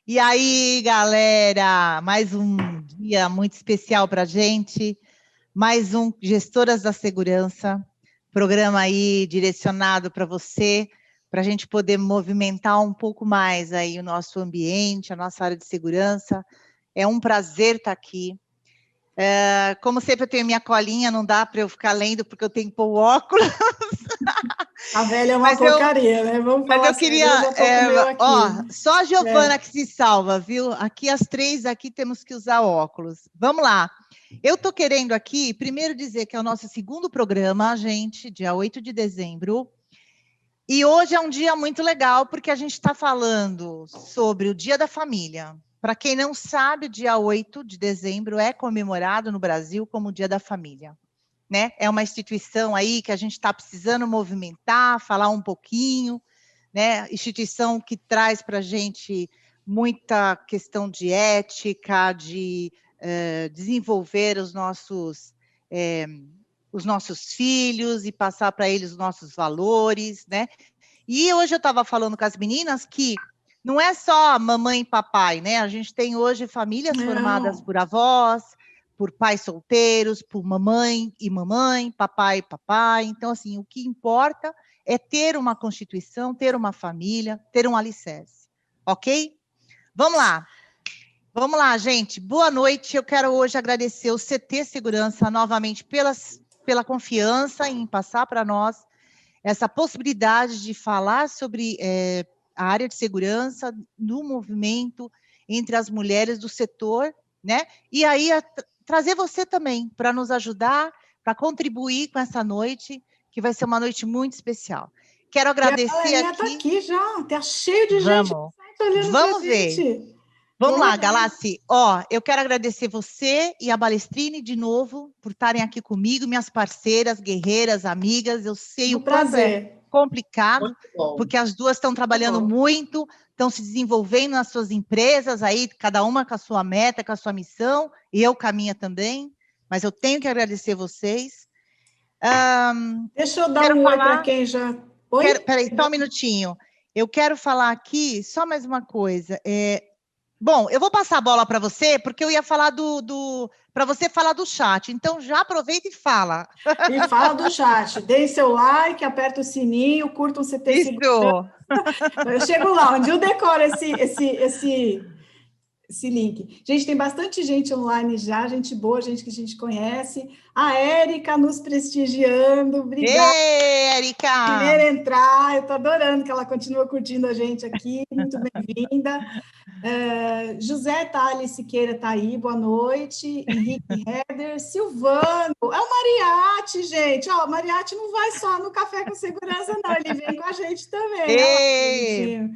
E aí, galera, mais um dia muito especial para a gente, mais um Gestoras da Segurança, programa aí direcionado para você, para a gente poder movimentar um pouco mais aí o nosso ambiente, a nossa área de segurança. É um prazer estar aqui. Como sempre, eu tenho minha colinha, não dá para eu ficar lendo porque eu tenho que pôr o óculos. A velha é uma porcaria, né? Vamos falar eu queria, eu já tô com o meu aqui. Só a Giovana que se salva, viu? Aqui as três aqui temos que usar óculos. Vamos lá. Eu tô querendo aqui, primeiro dizer que é o nosso segundo programa, gente, dia 8 de dezembro. E hoje é um dia muito legal, porque a gente está falando sobre o Dia da Família. Para quem não sabe, o dia 8 de dezembro é comemorado no Brasil como o Dia da Família. Né? É uma instituição aí que a gente está precisando movimentar, falar um pouquinho, né? Instituição que traz para a gente muita questão de ética, de desenvolver os nossos filhos e passar para eles os nossos valores, né? E hoje eu estava falando com as meninas que não é só mamãe e papai, né? A gente tem hoje famílias formadas por avós, por pais solteiros, por mamãe e mamãe, papai e papai. Então, assim, o que importa é ter uma constituição, ter uma família, ter um alicerce, ok? Vamos lá. Vamos lá, gente. Boa noite. Eu quero hoje agradecer o CT Segurança novamente pela confiança em passar para nós essa possibilidade de falar sobre a área de segurança no movimento entre as mulheres do setor, né? E aí trazer você também para nos ajudar, para contribuir com essa noite, que vai ser uma noite muito especial. Quero agradecer e a aqui. Tá aqui já, tá cheio de gente olhando Vamos pra ver. gente. Vamos lá, Galassi. Eu quero agradecer você e a Balestrini de novo por estarem aqui comigo, minhas parceiras, guerreiras, amigas. Eu sei o quanto é complicado, porque as duas estão trabalhando muito, estão se desenvolvendo nas suas empresas, aí cada uma com a sua meta, com a sua missão, e eu com a minha também, mas eu tenho que agradecer vocês. Deixa eu dar um oi para quem já... Oi? Peraí, só um minutinho. Eu quero falar aqui, só mais uma coisa, Bom, eu vou passar a bola para você, porque eu ia falar para você falar do chat. Então, já aproveita e fala. E fala do chat. Deem seu like, aperta o sininho, curtam o CT Segurança. Eu chego lá, onde eu decoro esse link. Gente, tem bastante gente online já, gente boa, gente que a gente conhece. A Érica nos prestigiando, obrigada. Ei, Érica! Primeiro entrar, eu estou adorando que ela continua curtindo a gente aqui, muito bem-vinda. José Thales Siqueira está aí, boa noite. Henrique Heder, Silvano, é o Mariatti, gente. Ó, o Mariatti não vai só no Café com Segurança, não, ele vem com a gente também.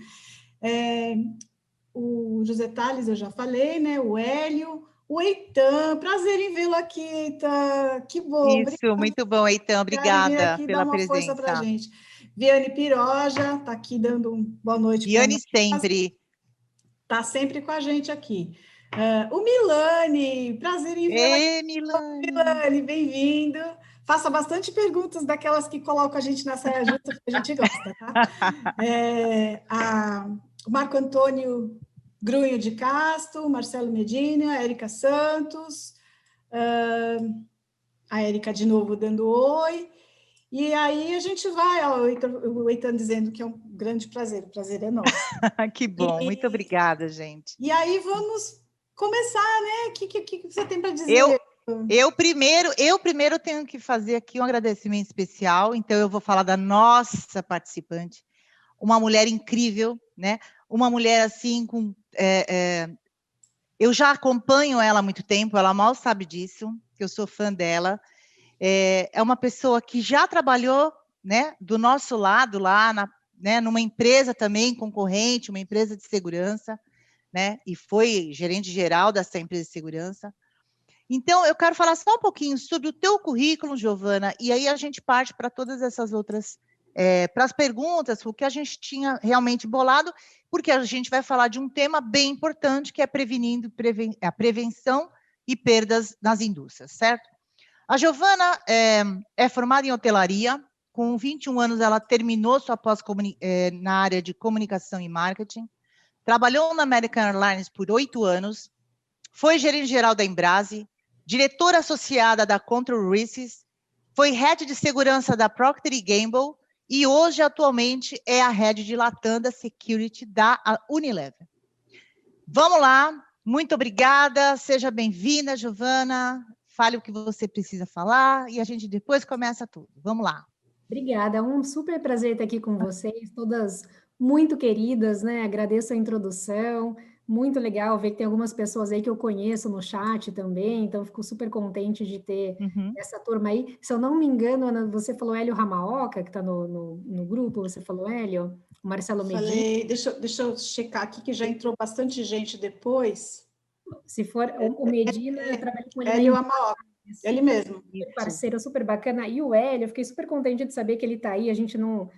O José Thales, eu já falei, né? O Hélio, o Eitan, prazer em vê-lo aqui, Eitan. Que bom. Isso, obrigada. Muito bom, Eitan, obrigada aqui, pela dar uma presença. Força para a gente. Viane Piroja está aqui dando boa noite. Viane sempre. Está sempre com a gente aqui. O Milani, prazer em vê-lo. Milani, bem-vindo. Faça bastante perguntas daquelas que colocam a gente na saia justa, que a gente gosta, tá? O Marco Antônio Grunho de Castro, Marcelo Medina, Érica Santos, a Érica de novo dando oi. E aí a gente vai, o Eitan dizendo que é um grande prazer, o prazer é nosso. Que bom, muito obrigada, gente. E aí vamos começar, né? O que você tem para dizer? Eu primeiro tenho que fazer aqui um agradecimento especial, então eu vou falar da nossa participante, uma mulher incrível, né? Uma mulher assim com... eu já acompanho ela há muito tempo, ela mal sabe disso, que eu sou fã dela. É uma pessoa que já trabalhou, né, do nosso lado lá, né, numa empresa também concorrente, uma empresa de segurança, né, e foi gerente geral dessa empresa de segurança. Então, eu quero falar só um pouquinho sobre o teu currículo, Giovana, e aí a gente parte para todas essas outras, para as perguntas, o que a gente tinha realmente bolado, porque a gente vai falar de um tema bem importante, que é a prevenção e perdas nas indústrias, certo? A Giovana é formada em hotelaria, com 21 anos ela terminou sua pós na área de comunicação e marketing, trabalhou na American Airlines por 8 anos, foi gerente-geral da Embraer, diretora associada da Control Risks, foi head de segurança da Procter & Gamble e hoje, atualmente, é a head de Latam da Security da Unilever. Vamos lá, muito obrigada, seja bem-vinda, Giovana, fale o que você precisa falar e a gente depois começa tudo. Vamos lá. Obrigada, um super prazer estar aqui com vocês, todas muito queridas, né? Agradeço a introdução, muito legal ver que tem algumas pessoas aí que eu conheço no chat também, então fico super contente de ter essa turma aí. Se eu não me engano, Ana, você falou Hélio Ramaoka, que está no grupo, você falou Hélio? O Marcelo Medina. Falei, deixa eu checar aqui, que já entrou bastante gente depois. Se for o Medina, eu trabalhei com ele. Hélio Ramaoka. Ele mesmo. Parceiro super bacana. E o Hélio, eu fiquei super contente de saber que ele está aí. A gente não,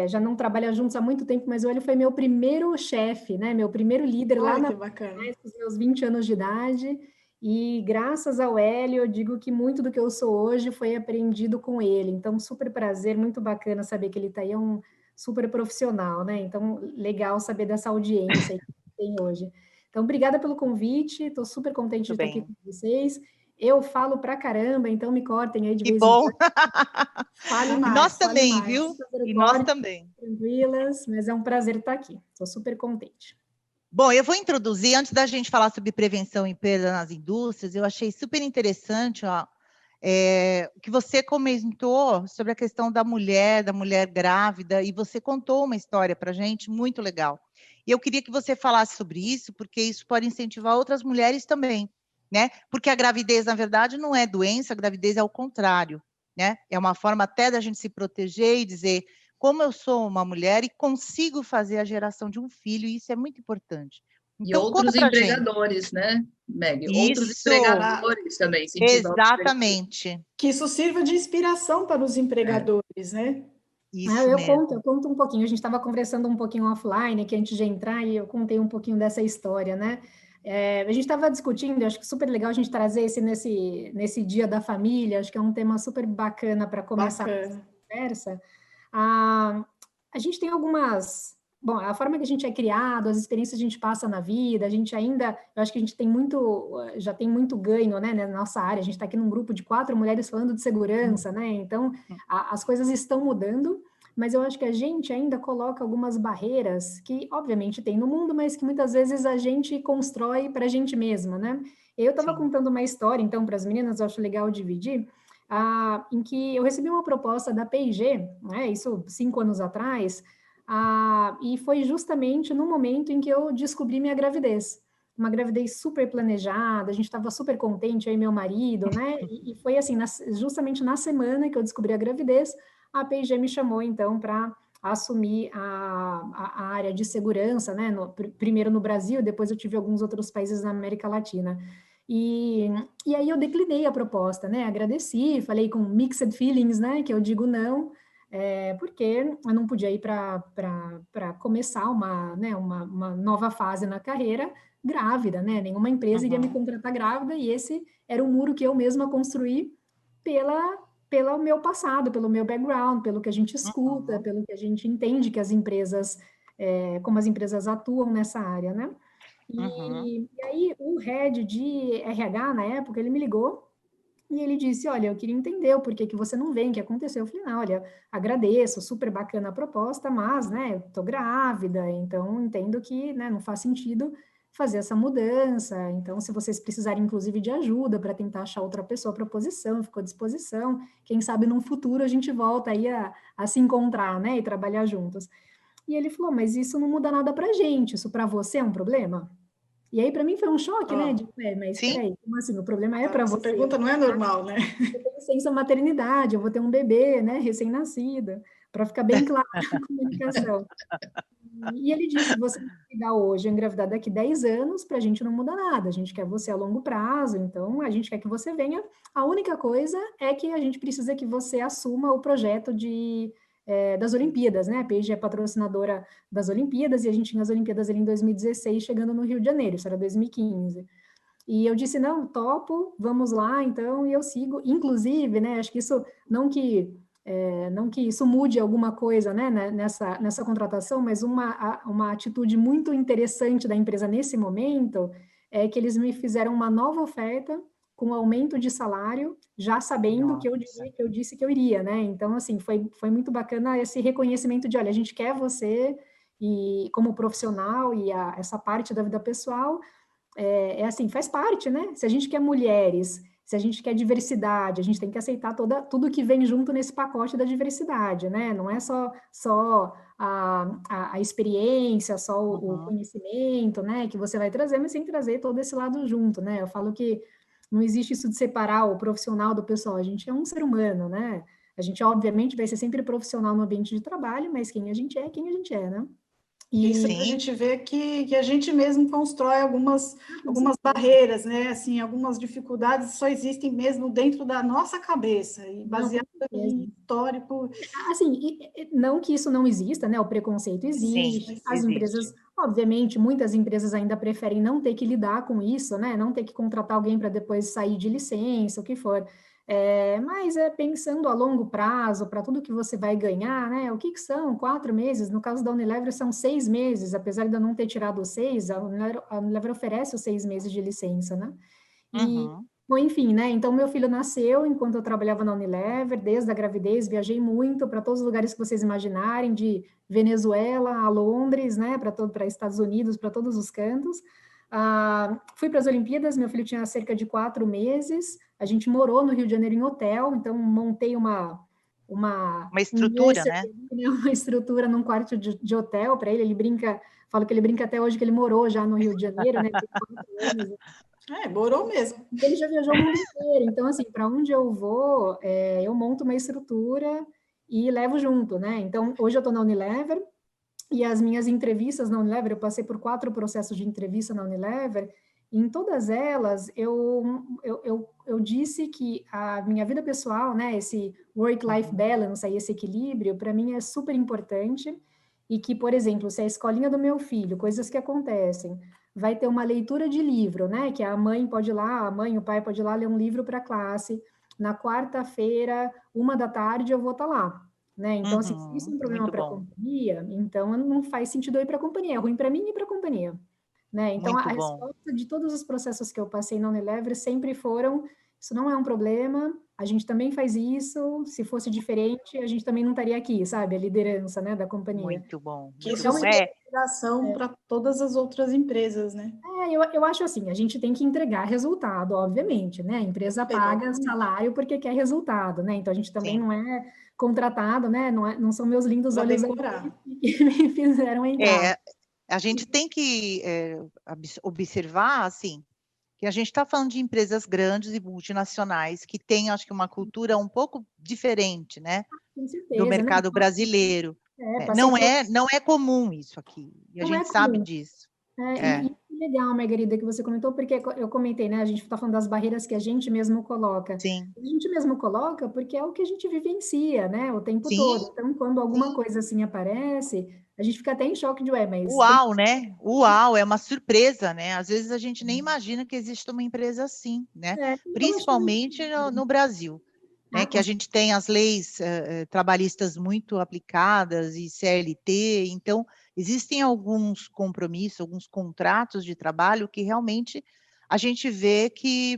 já não trabalha juntos há muito tempo, mas o Hélio foi meu primeiro chefe, né? Meu primeiro líder lá que bacana. Nos meus 20 anos de idade. E graças ao Hélio, eu digo que muito do que eu sou hoje foi aprendido com ele. Então, super prazer, muito bacana saber que ele está aí. É um super profissional, né? Então, legal saber dessa audiência que tem hoje. Então, obrigada pelo convite. Estou super contente de estar aqui com vocês. Eu falo pra caramba, então me cortem aí de vez em quando. Fale mais, nós também, viu? E nós também. Tranquilas, mas é um prazer estar aqui. Estou super contente. Bom, eu vou introduzir, antes da gente falar sobre prevenção e perda nas indústrias, eu achei super interessante o que você comentou sobre a questão da mulher grávida, e você contou uma história para a gente muito legal. E eu queria que você falasse sobre isso, porque isso pode incentivar outras mulheres também. Né? Porque a gravidez, na verdade, não é doença, a gravidez é o contrário, né? É uma forma até da gente se proteger e dizer como eu sou uma mulher e consigo fazer a geração de um filho, e isso é muito importante. Então, e outros empregadores, né, Meg? Outros empregadores também. Exatamente. Que isso sirva de inspiração para os empregadores, né? Isso eu conto um pouquinho. A gente estava conversando um pouquinho offline aqui antes de entrar e eu contei um pouquinho dessa história, né? A gente estava discutindo, acho que super legal a gente trazer esse nesse Dia da Família, acho que é um tema super bacana para começar essa conversa. A gente tem algumas... Bom, a forma que a gente é criado, as experiências que a gente passa na vida, a gente ainda... Eu acho que a gente já tem muito ganho, né, na nossa área. A gente está aqui num grupo de 4 mulheres falando de segurança, né? Então, as coisas estão mudando, mas eu acho que a gente ainda coloca algumas barreiras que, obviamente, tem no mundo, mas que muitas vezes a gente constrói para a gente mesma, né? Eu estava contando uma história, então, para as meninas, eu acho legal dividir, em que eu recebi uma proposta da P&G, né, isso 5 anos atrás, e foi justamente no momento em que eu descobri minha gravidez. Uma gravidez super planejada, a gente estava super contente, eu e meu marido, né? E foi assim, justamente na semana que eu descobri a gravidez, a P&G me chamou, então, para assumir a área de segurança, né? Primeiro no Brasil, depois eu tive alguns outros países na América Latina. E aí eu declinei a proposta, né? Agradeci, falei com mixed feelings, né? Que eu digo não, porque eu não podia ir para começar uma nova fase na carreira grávida, né? Nenhuma empresa iria me contratar grávida, e esse era um muro que eu mesma construí pelo meu passado, pelo meu background, pelo que a gente escuta, pelo que a gente entende que as empresas, como as empresas atuam nessa área, né? E aí o head de RH, na época, ele me ligou e ele disse, olha, eu queria entender o porquê que você não vem, o que aconteceu. Eu falei, não, olha, agradeço, super bacana a proposta, mas, né, eu tô grávida, então entendo que, né, não faz sentido fazer essa mudança. Então, se vocês precisarem, inclusive, de ajuda para tentar achar outra pessoa para a posição, ficou à disposição. Quem sabe, num futuro, a gente volta aí a se encontrar, né, e trabalhar juntos. E ele falou, mas isso não muda nada para a gente, isso para você é um problema? E aí, para mim, foi um choque, né? Mas peraí, como assim? O problema é para você. Essa pergunta não é normal, né? Eu tenho licença maternidade, eu vou ter um bebê, né, recém-nascido, para ficar bem claro a comunicação. E ele disse, você vai engravidar hoje, engravidar daqui 10 anos, para a gente não muda nada, a gente quer você a longo prazo, então a gente quer que você venha. A única coisa é que a gente precisa que você assuma o projeto das Olimpíadas, né? A P&G é patrocinadora das Olimpíadas, e a gente tinha as Olimpíadas ali em 2016, chegando no Rio de Janeiro, isso era 2015. E eu disse, não, topo, vamos lá, então, e eu sigo. Inclusive, né, acho que isso, não que não que isso mude alguma coisa, né, nessa contratação, mas uma atitude muito interessante da empresa nesse momento é que eles me fizeram uma nova oferta com aumento de salário, já sabendo que eu disse que eu iria, né? Então, assim, foi muito bacana esse reconhecimento de, olha, a gente quer você e como profissional e essa parte da vida pessoal, assim, faz parte, né? Se a gente quer mulheres, se a gente quer diversidade, a gente tem que aceitar tudo que vem junto nesse pacote da diversidade, né? Não é só a experiência, só o conhecimento, né, que você vai trazer, mas tem que trazer todo esse lado junto, né? Eu falo que não existe isso de separar o profissional do pessoal, a gente é um ser humano, né? A gente, obviamente, vai ser sempre profissional no ambiente de trabalho, mas quem a gente é, né? E isso a gente vê que a gente mesmo constrói algumas barreiras, né? Assim, algumas dificuldades só existem mesmo dentro da nossa cabeça, e baseado em histórico. Assim, não que isso não exista, né? O preconceito existe, as empresas, obviamente, muitas empresas ainda preferem não ter que lidar com isso, né? Não ter que contratar alguém para depois sair de licença, o que for. Mas pensando a longo prazo, para tudo que você vai ganhar, né? O que são 4 meses? No caso da Unilever, são 6 meses, apesar de eu não ter tirado os 6, a Unilever oferece os 6 meses de licença, né? Bom, enfim, né? Então, meu filho nasceu enquanto eu trabalhava na Unilever, desde a gravidez, viajei muito para todos os lugares que vocês imaginarem, de Venezuela a Londres, né? Para Estados Unidos, para todos os cantos. Fui para as Olimpíadas, meu filho tinha cerca de 4 meses, a gente morou no Rio de Janeiro em hotel, então montei uma estrutura, né? Uma estrutura num quarto de hotel para ele brinca, falo que ele brinca até hoje que ele morou já no Rio de Janeiro, né? Tem 4 anos. Morou mesmo. Ele já viajou o mundo inteiro, então, assim, para onde eu vou, eu monto uma estrutura e levo junto, né? Então, hoje eu estou na Unilever, e as minhas entrevistas na Unilever, eu passei por 4 processos de entrevista na Unilever, e em todas elas eu disse que a minha vida pessoal, né, esse work-life balance, aí, esse equilíbrio, para mim é super importante, e que, por exemplo, se a escolinha do meu filho, coisas que acontecem, vai ter uma leitura de livro, né, que a mãe pode ir lá, a mãe, o pai pode ir lá ler um livro para a classe, na quarta-feira, 1h da tarde, eu vou estar lá. Né? Então, assim, se isso é um problema para a companhia, então não faz sentido eu ir para a companhia, é ruim para mim e para a companhia. Né? Então, a resposta de todos os processos que eu passei na Unilever sempre foram, isso não é um problema, a gente também faz isso, se fosse diferente, a gente também não estaria aqui, sabe? A liderança, né, da companhia. Muito bom. Que isso é inspiração para todas as outras empresas, né? Eu acho assim, a gente tem que entregar resultado, obviamente, né? A empresa paga salário porque quer resultado, né? Então, a gente também não é contratado, né? Não são meus lindos olhos que me fizeram entrar. A gente tem que observar, assim, que a gente está falando de empresas grandes e multinacionais que têm, acho que, uma cultura um pouco diferente, né? Com certeza, do mercado brasileiro. Não é comum isso aqui, e a gente sabe disso. E legal, Margarida, que você comentou, porque eu comentei, né? A gente está falando das barreiras que a gente mesmo coloca. Sim. A gente mesmo coloca porque é o que a gente vivencia, né? O tempo todo. Então, quando alguma coisa assim aparece, a gente fica até em choque de, mas... Uau, né? Uau, é uma surpresa, né? Às vezes a gente nem imagina que existe uma empresa assim, né? Principalmente no Brasil. Né, que a gente tem as leis trabalhistas muito aplicadas e CLT, então existem alguns compromissos, alguns contratos de trabalho que realmente a gente vê que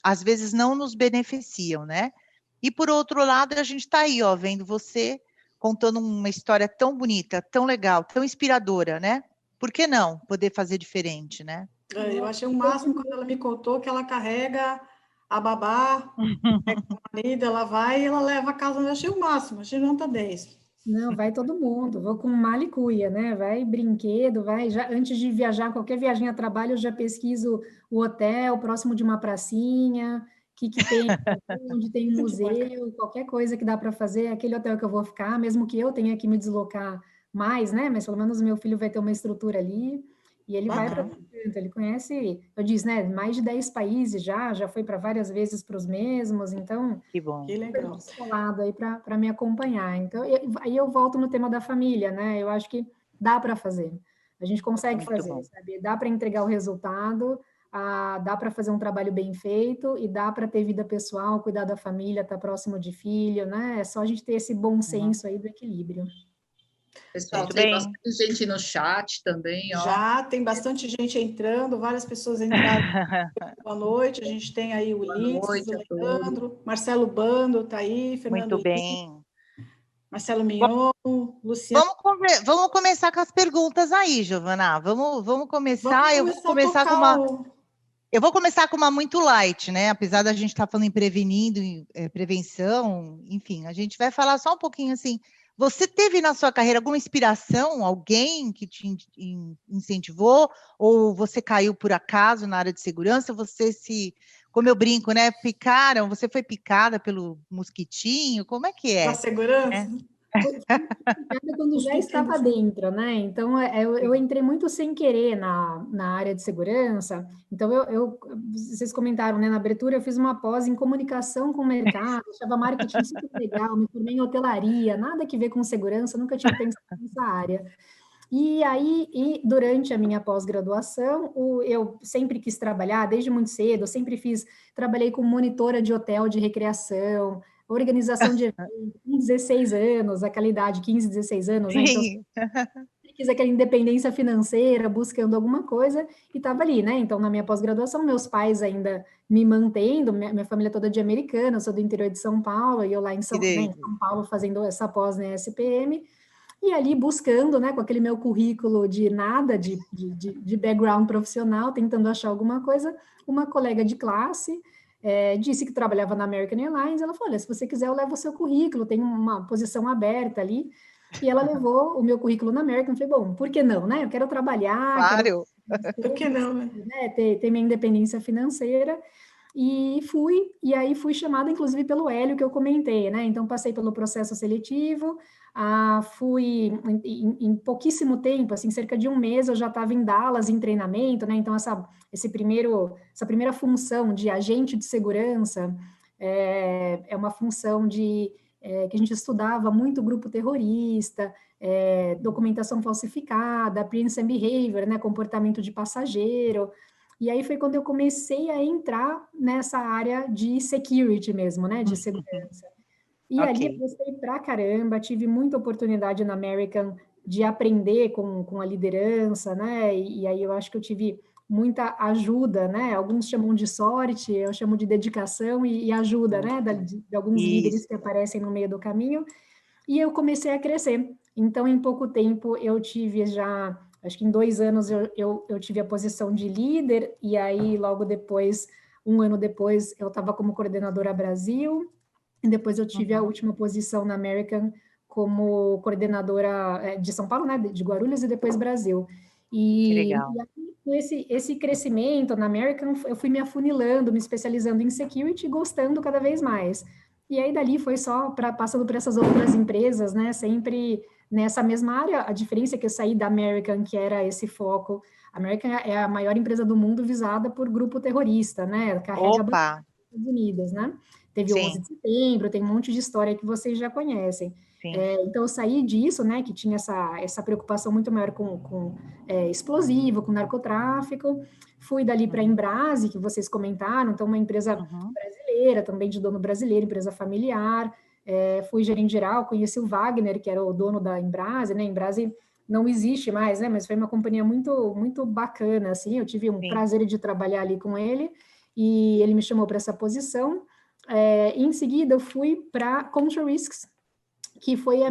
às vezes não nos beneficiam, né? E por outro lado, a gente está aí, ó, vendo você contando uma história tão bonita, tão legal, tão inspiradora, né? Por que não poder fazer diferente, né? Eu achei o máximo quando ela me contou que ela carrega a babá, a marido, ela vai e ela leva a casa. Eu achei o máximo, achei nota 10. Não, vai todo mundo, vou com mala e cuia, né? Vai brinquedo, vai. Já, antes de viajar, qualquer viagem a trabalho, eu já pesquiso o hotel próximo de uma pracinha, o que tem, onde tem um museu, qualquer coisa que dá para fazer, aquele hotel que eu vou ficar, mesmo que eu tenha que me deslocar mais, né? Mas pelo menos meu filho vai ter uma estrutura ali. E ele vai para ele conhece, eu disse, né, mais de 10 países já foi para várias vezes para os mesmos, então... Que bom. Que legal. Descolado aí para me acompanhar. Então, aí eu volto no tema da família, né? Eu acho que dá para fazer. A gente consegue fazer, sabe? Dá para entregar o resultado. dá para fazer um trabalho bem feito e dá para ter vida pessoal, cuidar da família, estar próximo de filho, né? É só a gente ter esse bom senso aí do equilíbrio. Pessoal, tem bastante gente no chat também, ó. Já tem bastante gente entrando, várias pessoas entraram. Boa noite, a gente tem aí o Ulisses, o Leandro, Marcelo Bando está aí, Fernando Muito bem. Marcelo Mignon, Luciano. Vamos começar com as perguntas aí, Giovana. Vamos começar. Eu vou começar com uma muito light, né? Apesar da gente estar falando em prevenindo, prevenção, enfim, a gente vai falar só um pouquinho assim. Você teve na sua carreira alguma inspiração, alguém que te incentivou, ou você caiu por acaso na área de segurança? Como eu brinco, né? Você foi picada pelo mosquitinho? Como é que é? Da segurança? Quando já estava dentro, né? Então, eu entrei muito sem querer na área de segurança. Então, vocês comentaram, né? Na abertura, eu fiz uma pós em comunicação com o mercado, achava marketing super legal, me formei em hotelaria, nada que ver com segurança, nunca tinha pensado nessa área. E aí, durante a minha pós-graduação, eu sempre quis trabalhar, desde muito cedo, trabalhei como monitora de hotel de recreação, organização de eventos, com 16 anos, aquela idade, 15, 16 anos, né? Então, quis aquela independência financeira, buscando alguma coisa, e estava ali, né? Então, na minha pós-graduação, meus pais ainda me mantendo, minha família toda de americana, eu sou do interior de São Paulo, e eu lá em São Paulo fazendo essa pós na SPM, e ali buscando, né, com aquele meu currículo de nada, de background profissional, tentando achar alguma coisa, uma colega de classe disse que trabalhava na American Airlines, ela falou, olha, se você quiser eu levo o seu currículo, tem uma posição aberta ali, e ela levou o meu currículo na American, eu falei, bom, por que não, né, eu quero trabalhar, claro. Por que não, né? Ter minha independência financeira, e aí fui chamada, inclusive, pelo Hélio, que eu comentei, né? Então, passei pelo processo seletivo, fui em pouquíssimo tempo, assim, cerca de um mês, eu já estava em Dallas, em treinamento, né? Então, essa primeira função de agente de segurança é uma função que a gente estudava muito grupo terrorista, documentação falsificada, apprehension and behavior, né? Comportamento de passageiro. E aí foi quando eu comecei a entrar nessa área de security mesmo, né, de segurança. E ali eu gostei pra caramba, tive muita oportunidade na American de aprender com a liderança, né, e aí eu acho que eu tive muita ajuda, né, alguns chamam de sorte, eu chamo de dedicação e ajuda, né, de alguns líderes que aparecem no meio do caminho, e eu comecei a crescer. Então, em pouco tempo, eu tive já... Acho que em 2 anos eu tive a posição de líder, e aí logo depois, 1 ano depois, eu estava como coordenadora Brasil, e depois eu tive a última posição na American como coordenadora de São Paulo, né, de Guarulhos, e depois Brasil. Que legal. E aí, com esse crescimento na American, eu fui me afunilando, me especializando em security, gostando cada vez mais. E aí, dali, foi só passando por essas outras empresas, né, sempre nessa mesma área. A diferença é que eu saí da American, que era esse foco. A American é a maior empresa do mundo visada por grupo terrorista, né? Carrega a bandeira dos Estados Unidos, né? Teve o 11 de setembro, tem um monte de história que vocês já conhecem. Então, eu saí disso, né? Que tinha essa preocupação muito maior com explosivo, com narcotráfico. Fui dali para a Embrase, que vocês comentaram, então uma empresa brasileira, também de dono brasileiro, empresa familiar. Fui gerente geral, conheci o Wagner, que era o dono da Embrase, né? Embrase não existe mais, né? Mas foi uma companhia muito, muito bacana, assim. Eu tive um prazer de trabalhar ali com ele e ele me chamou para essa posição. Em seguida, eu fui para Contra Risks, que foi a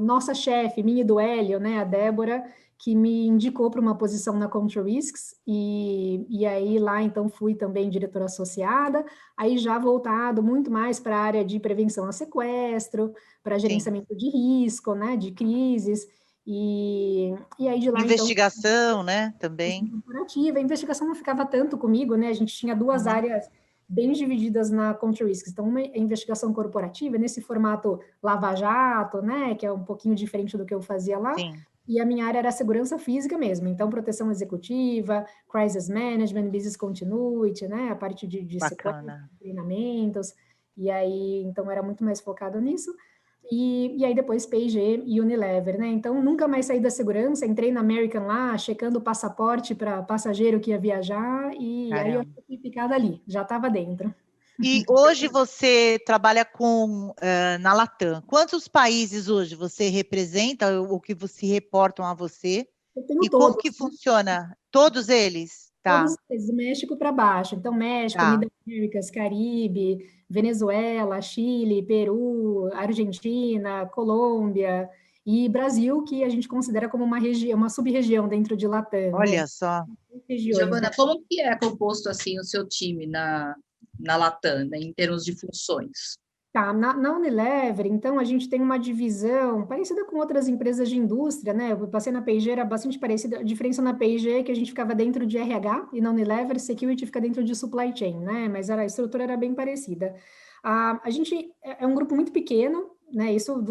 nossa chefe, minha e do Hélio, né? A Débora, que me indicou para uma posição na Contra Risks, e aí lá, então, fui também diretora associada, aí já voltado muito mais para a área de prevenção a sequestro, para gerenciamento de risco, né, de crises, e aí de lá, investigação, então, né, também. A investigação não ficava tanto comigo, né, a gente tinha 2 áreas bem divididas na Contra Risks. Então, uma é investigação corporativa, nesse formato lava-jato, né, que é um pouquinho diferente do que eu fazia lá, e a minha área era segurança física mesmo, então proteção executiva, crisis management, business continuity, né, a parte de sequência, treinamentos, e aí, então, era muito mais focado nisso. E aí depois P&G e Unilever, né? Então, nunca mais saí da segurança, entrei na American lá, checando o passaporte para passageiro que ia viajar, e aí eu Caramba. fui ficada ali, já estava dentro. E hoje você trabalha na Latam. Quantos países hoje você representa, ou que se reportam a você? Eu tenho E como todos, que funciona? Todos eles? Tá, todos eles, do México para baixo. Então, México, tá. Mid-Américas, Caribe, Venezuela, Chile, Peru, Argentina, Colômbia e Brasil, que a gente considera como uma região, uma sub-região dentro de Latam, né? Olha só. Regiões, né? Giovana, como que é composto assim o seu time na Latam, né, em termos de funções? Tá, na Unilever, então, a gente tem uma divisão parecida com outras empresas de indústria, né? Eu passei na P&G, era bastante parecida. A diferença na P&G é que a gente ficava dentro de RH e na Unilever, Security fica dentro de Supply Chain, né? Mas a estrutura era bem parecida. A gente é um grupo muito pequeno, né? Isso,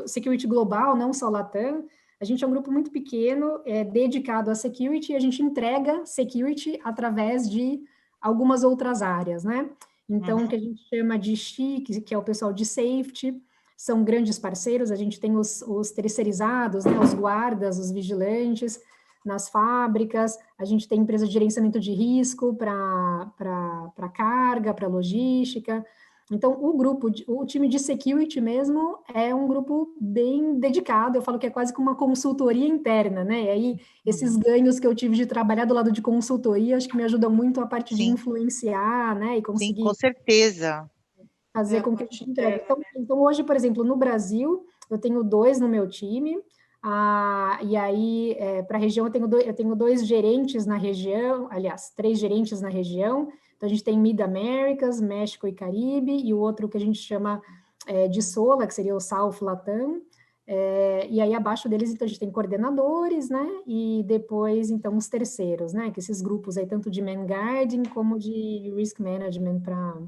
Security Global, não só Latam. A gente é um grupo muito pequeno, dedicado a Security, e a gente entrega Security através de algumas outras áreas, né? Então, o que a gente chama de SHI, que é o pessoal de safety, são grandes parceiros, a gente tem os terceirizados, né, os guardas, os vigilantes nas fábricas, a gente tem empresa de gerenciamento de risco para carga, para logística. Então, o time de security mesmo é um grupo bem dedicado, eu falo que é quase como uma consultoria interna, né? E aí, esses ganhos que eu tive de trabalhar do lado de consultoria, acho que me ajudam muito a parte de Sim, influenciar, né? E sim, com conseguir certeza. fazer com que a gente entregue. Então, hoje, por exemplo, no Brasil, eu tenho 2 no meu time, e aí, para a região, eu tenho 2 gerentes na região, aliás, 3 gerentes na região. Então, a gente tem Mid-Américas, México e Caribe, e o outro que a gente chama de SOLA, que seria o South Latam. E aí, abaixo deles, então, a gente tem coordenadores, né? E depois, então, os terceiros, né? Que esses grupos aí, tanto de man guarding como de risk management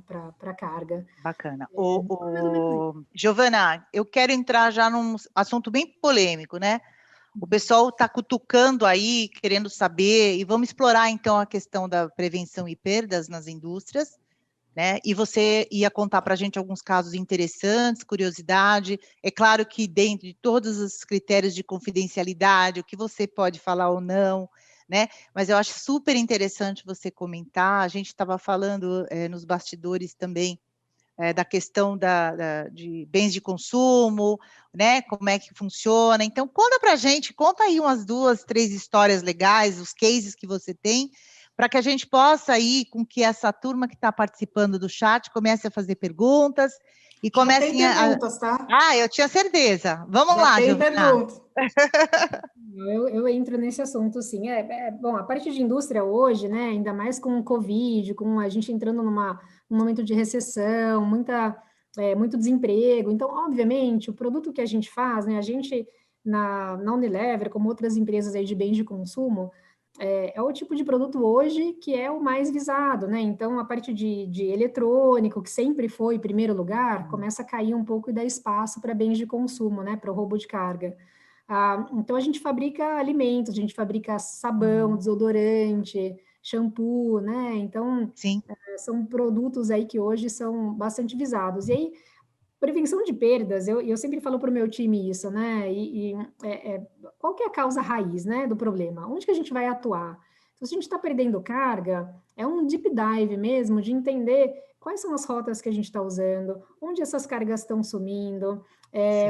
para carga. Bacana. Mais ou menos isso. Giovana, eu quero entrar já num assunto bem polêmico, né? O pessoal está cutucando aí, querendo saber, e vamos explorar então a questão da prevenção e perdas nas indústrias, né? E você ia contar para a gente alguns casos interessantes, curiosidade. É claro que dentro de todos os critérios de confidencialidade, o que você pode falar ou não, né? Mas eu acho super interessante você comentar. A gente estava falando nos bastidores também da questão de bens de consumo, né? Como é que funciona. Então, conta para a gente, conta aí umas 2, 3 histórias legais, os cases que você tem, para que a gente possa ir com que essa turma que está participando do chat comece a fazer perguntas e comecem tem perguntas, tá? Eu tinha certeza. Vamos Já lá, tem Giovana. perguntas. Eu entro nesse assunto, sim. Bom, a parte de indústria hoje, né, ainda mais com o Covid, com a gente entrando num momento de recessão, muito desemprego. Então, obviamente, o produto que a gente faz, né, a gente, na Unilever, como outras empresas aí de bens de consumo, é o tipo de produto hoje que é o mais visado, né? Então, a parte de eletrônico, que sempre foi em primeiro lugar, começa a cair um pouco e dá espaço para bens de consumo, né, para o roubo de carga. Então, a gente fabrica alimentos, a gente fabrica sabão, desodorante, shampoo, né? Então, Sim. São produtos aí que hoje são bastante visados. E aí, prevenção de perdas, eu sempre falo para o meu time isso, né? Qual que é a causa raiz, né, do problema? Onde que a gente vai atuar? Então, se a gente está perdendo carga, é um deep dive mesmo de entender quais são as rotas que a gente está usando, onde essas cargas estão sumindo,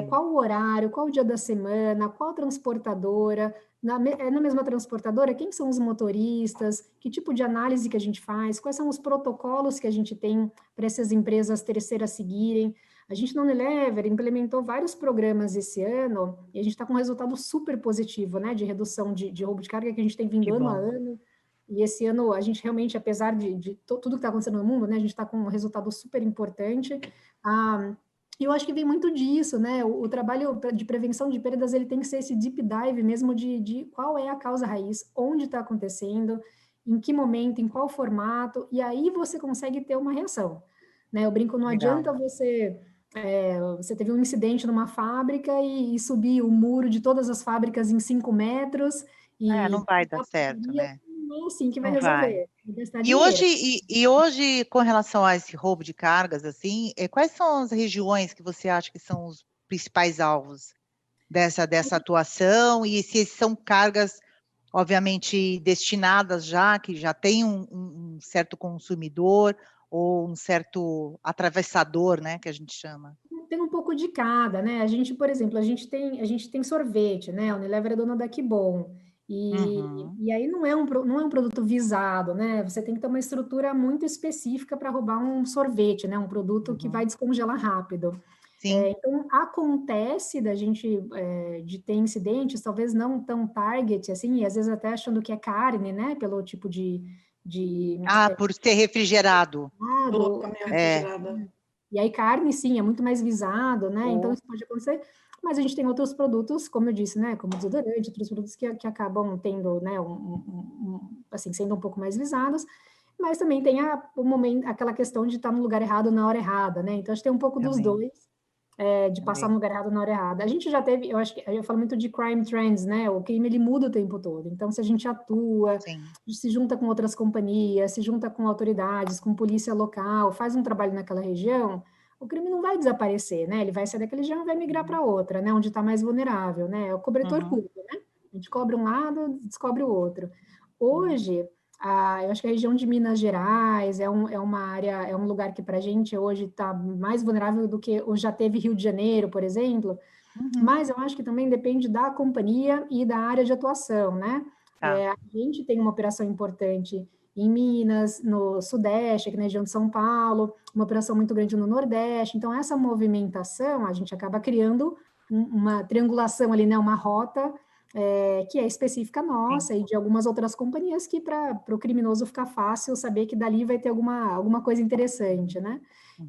qual o horário, qual o dia da semana, qual transportadora, na mesma transportadora, quem são os motoristas, que tipo de análise que a gente faz, quais são os protocolos que a gente tem para essas empresas terceiras seguirem. A gente na Unilever implementou vários programas esse ano e a gente está com um resultado super positivo, né, de redução de roubo de carga que a gente tem vindo ano a ano. E esse ano a gente realmente, apesar de tudo que está acontecendo no mundo, né, a gente está com um resultado super importante. E eu acho que vem muito disso, né? O trabalho de prevenção de perdas, ele tem que ser esse deep dive mesmo de qual é a causa raiz, onde está acontecendo, em que momento, em qual formato, e aí você consegue ter uma reação, né? Eu brinco, não adianta você teve um incidente numa fábrica e subir o muro de todas as fábricas em 5 metros Não vai dar certo, né? Não é assim que vai Não vai. resolver. Vai gastar E dinheiro. hoje, com relação a esse roubo de cargas, assim, quais são as regiões que você acha que são os principais alvos dessa atuação, e se são cargas, obviamente, destinadas já, que já tem um certo consumidor, ou um certo atravessador, né, que a gente chama. Tem um pouco de cada, né? A gente, por exemplo, a gente tem sorvete, né? A Unilever é dona da Que Bom. E aí não é um produto visado, né? Você tem que ter uma estrutura muito específica para roubar um sorvete, né? Um produto que vai descongelar rápido. Então, acontece da gente de ter incidentes, talvez não tão target, assim, e às vezes até achando que é carne, né? Pelo tipo de por ser refrigerado. Refrigerada. E aí carne, sim, é muito mais visado, né? Então isso pode acontecer. Mas a gente tem outros produtos, como eu disse, né? Como desodorante, outros produtos que acabam tendo, né? Assim, sendo um pouco mais visados. Mas também tem o momento, aquela questão de estar no lugar errado na hora errada, né? Então a gente tem um pouco dos dois. De passar no lugar errado na hora errada. A gente já teve, eu acho que eu falo muito de crime trends, né? O crime ele muda o tempo todo. Então, se a gente atua, se junta com outras companhias, se junta com autoridades, com polícia local, faz um trabalho naquela região, o crime não vai desaparecer, né? Ele vai sair daquela região e vai migrar para outra, né? Onde está mais vulnerável, né? É o cobertor curto, né? A gente cobre um lado, descobre o outro. Hoje, eu acho que a região de Minas Gerais é uma área, é um lugar que para a gente hoje está mais vulnerável do que já teve Rio de Janeiro, por exemplo, mas eu acho que também depende da companhia e da área de atuação, né? A gente tem uma operação importante em Minas, no Sudeste, aqui na região de São Paulo, uma operação muito grande no Nordeste, então essa movimentação, a gente acaba criando uma triangulação ali, né? Uma rota que é específica nossa e de algumas outras companhias que para o criminoso ficar fácil saber que dali vai ter alguma coisa interessante, né?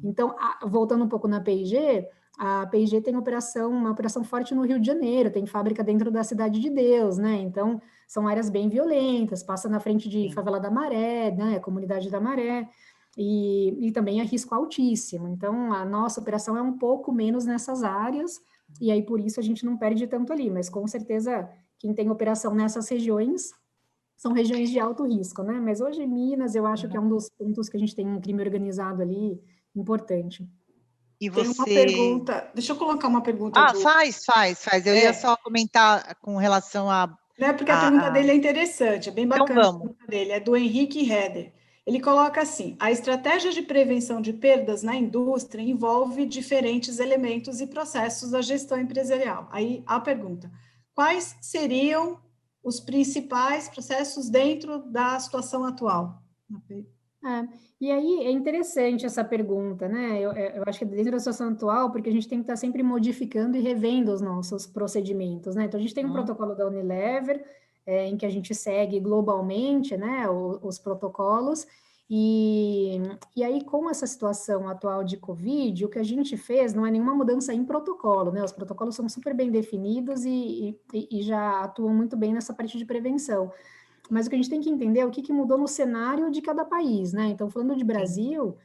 Então, voltando um pouco na P&G, a P&G tem uma operação forte no Rio de Janeiro, tem fábrica dentro da Cidade de Deus, né? Então, são áreas bem violentas, passa na frente de Favela da Maré, né? Comunidade da Maré, e também é risco altíssimo. Então, a nossa operação é um pouco menos nessas áreas, e aí por isso a gente não perde tanto ali, mas com certeza quem tem operação nessas regiões são regiões de alto risco, né? Mas hoje Minas eu acho que é um dos pontos que a gente tem um crime organizado ali importante. E Tem uma pergunta, deixa eu colocar uma pergunta. Faz. Eu ia só comentar com relação a... Né, porque a pergunta dele é interessante, é bem bacana. Então, a pergunta dele, é do Henrique Heder. Ele coloca assim: a estratégia de prevenção de perdas na indústria envolve diferentes elementos e processos da gestão empresarial. Aí a pergunta: quais seriam os principais processos dentro da situação atual? E aí é interessante essa pergunta, né? Eu acho que dentro da situação atual, porque a gente tem que estar sempre modificando e revendo os nossos procedimentos, né? Então, a gente tem um protocolo da Unilever, em que a gente segue globalmente, né, os protocolos, e aí, com essa situação atual de Covid, o que a gente fez não é nenhuma mudança em protocolo, né? Os protocolos são super bem definidos e já atuam muito bem nessa parte de prevenção. Mas o que a gente tem que entender é o que mudou no cenário de cada país, né? Então, falando de Brasil,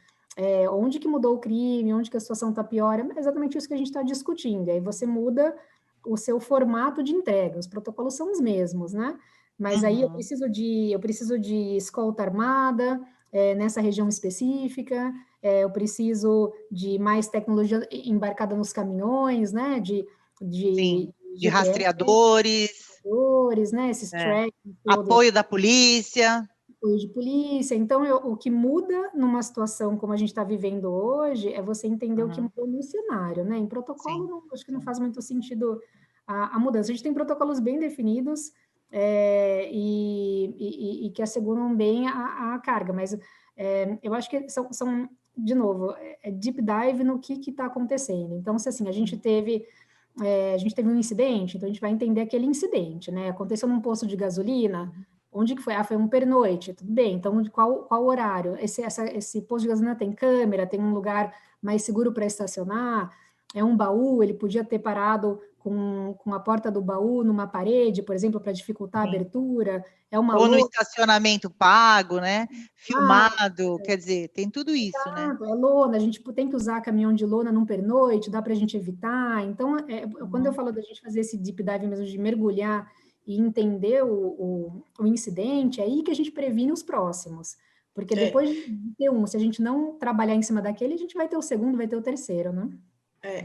onde que mudou o crime, onde que a situação está pior, é exatamente isso que a gente está discutindo. E aí você muda o seu formato de entrega, os protocolos são os mesmos, né? Mas aí eu preciso de escolta armada nessa região específica, eu preciso de mais tecnologia embarcada nos caminhões, né? De rastreadores, né? Esses tracking, apoio da polícia. Apoio de polícia. Então, o que muda numa situação como a gente está vivendo hoje é você entender o que mudou no cenário, né? Em protocolo, acho que não faz muito sentido a mudança. A gente tem protocolos bem definidos e que asseguram bem a carga, mas eu acho que são de novo, deep dive no que está acontecendo. Então, se assim, a gente teve um incidente, então a gente vai entender aquele incidente, né? Aconteceu num posto de gasolina, onde que foi? Foi um pernoite, tudo bem, então qual horário? Esse posto de gasolina tem câmera, tem um lugar mais seguro para estacionar, é um baú, ele podia ter parado com a porta do baú numa parede, por exemplo, para dificultar a abertura, ou no estacionamento pago, né? Filmado, quer dizer, tem tudo isso, né? É lona, a gente tem que usar caminhão de lona num pernoite, dá para a gente evitar. Então, quando eu falo da gente fazer esse deep dive mesmo, de mergulhar e entender o incidente, é aí que a gente previne os próximos. Porque depois de ter se a gente não trabalhar em cima daquele, a gente vai ter o segundo, vai ter o terceiro, né?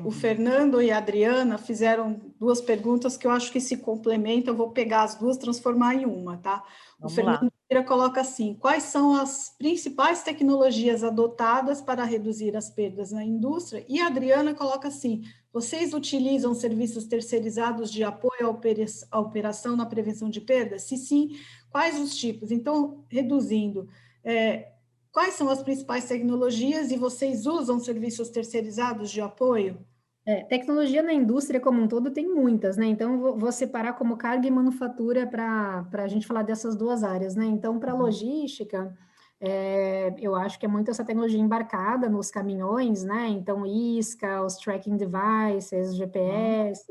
O Fernando e a Adriana fizeram duas perguntas que eu acho que se complementam, eu vou pegar as duas e transformar em uma, tá? O Fernando Pereira coloca assim, quais são as principais tecnologias adotadas para reduzir as perdas na indústria? E a Adriana coloca assim, vocês utilizam serviços terceirizados de apoio à operação na prevenção de perdas? Se sim, quais os tipos? Então, reduzindo, quais são as principais tecnologias e vocês usam serviços terceirizados de apoio? Tecnologia na indústria como um todo tem muitas, né? Então, vou separar como carga e manufatura para a gente falar dessas duas áreas, né? Então, para logística, eu acho que é muito essa tecnologia embarcada nos caminhões, né? Então, isca, os tracking devices, GPS,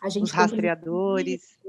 a gente os rastreadores.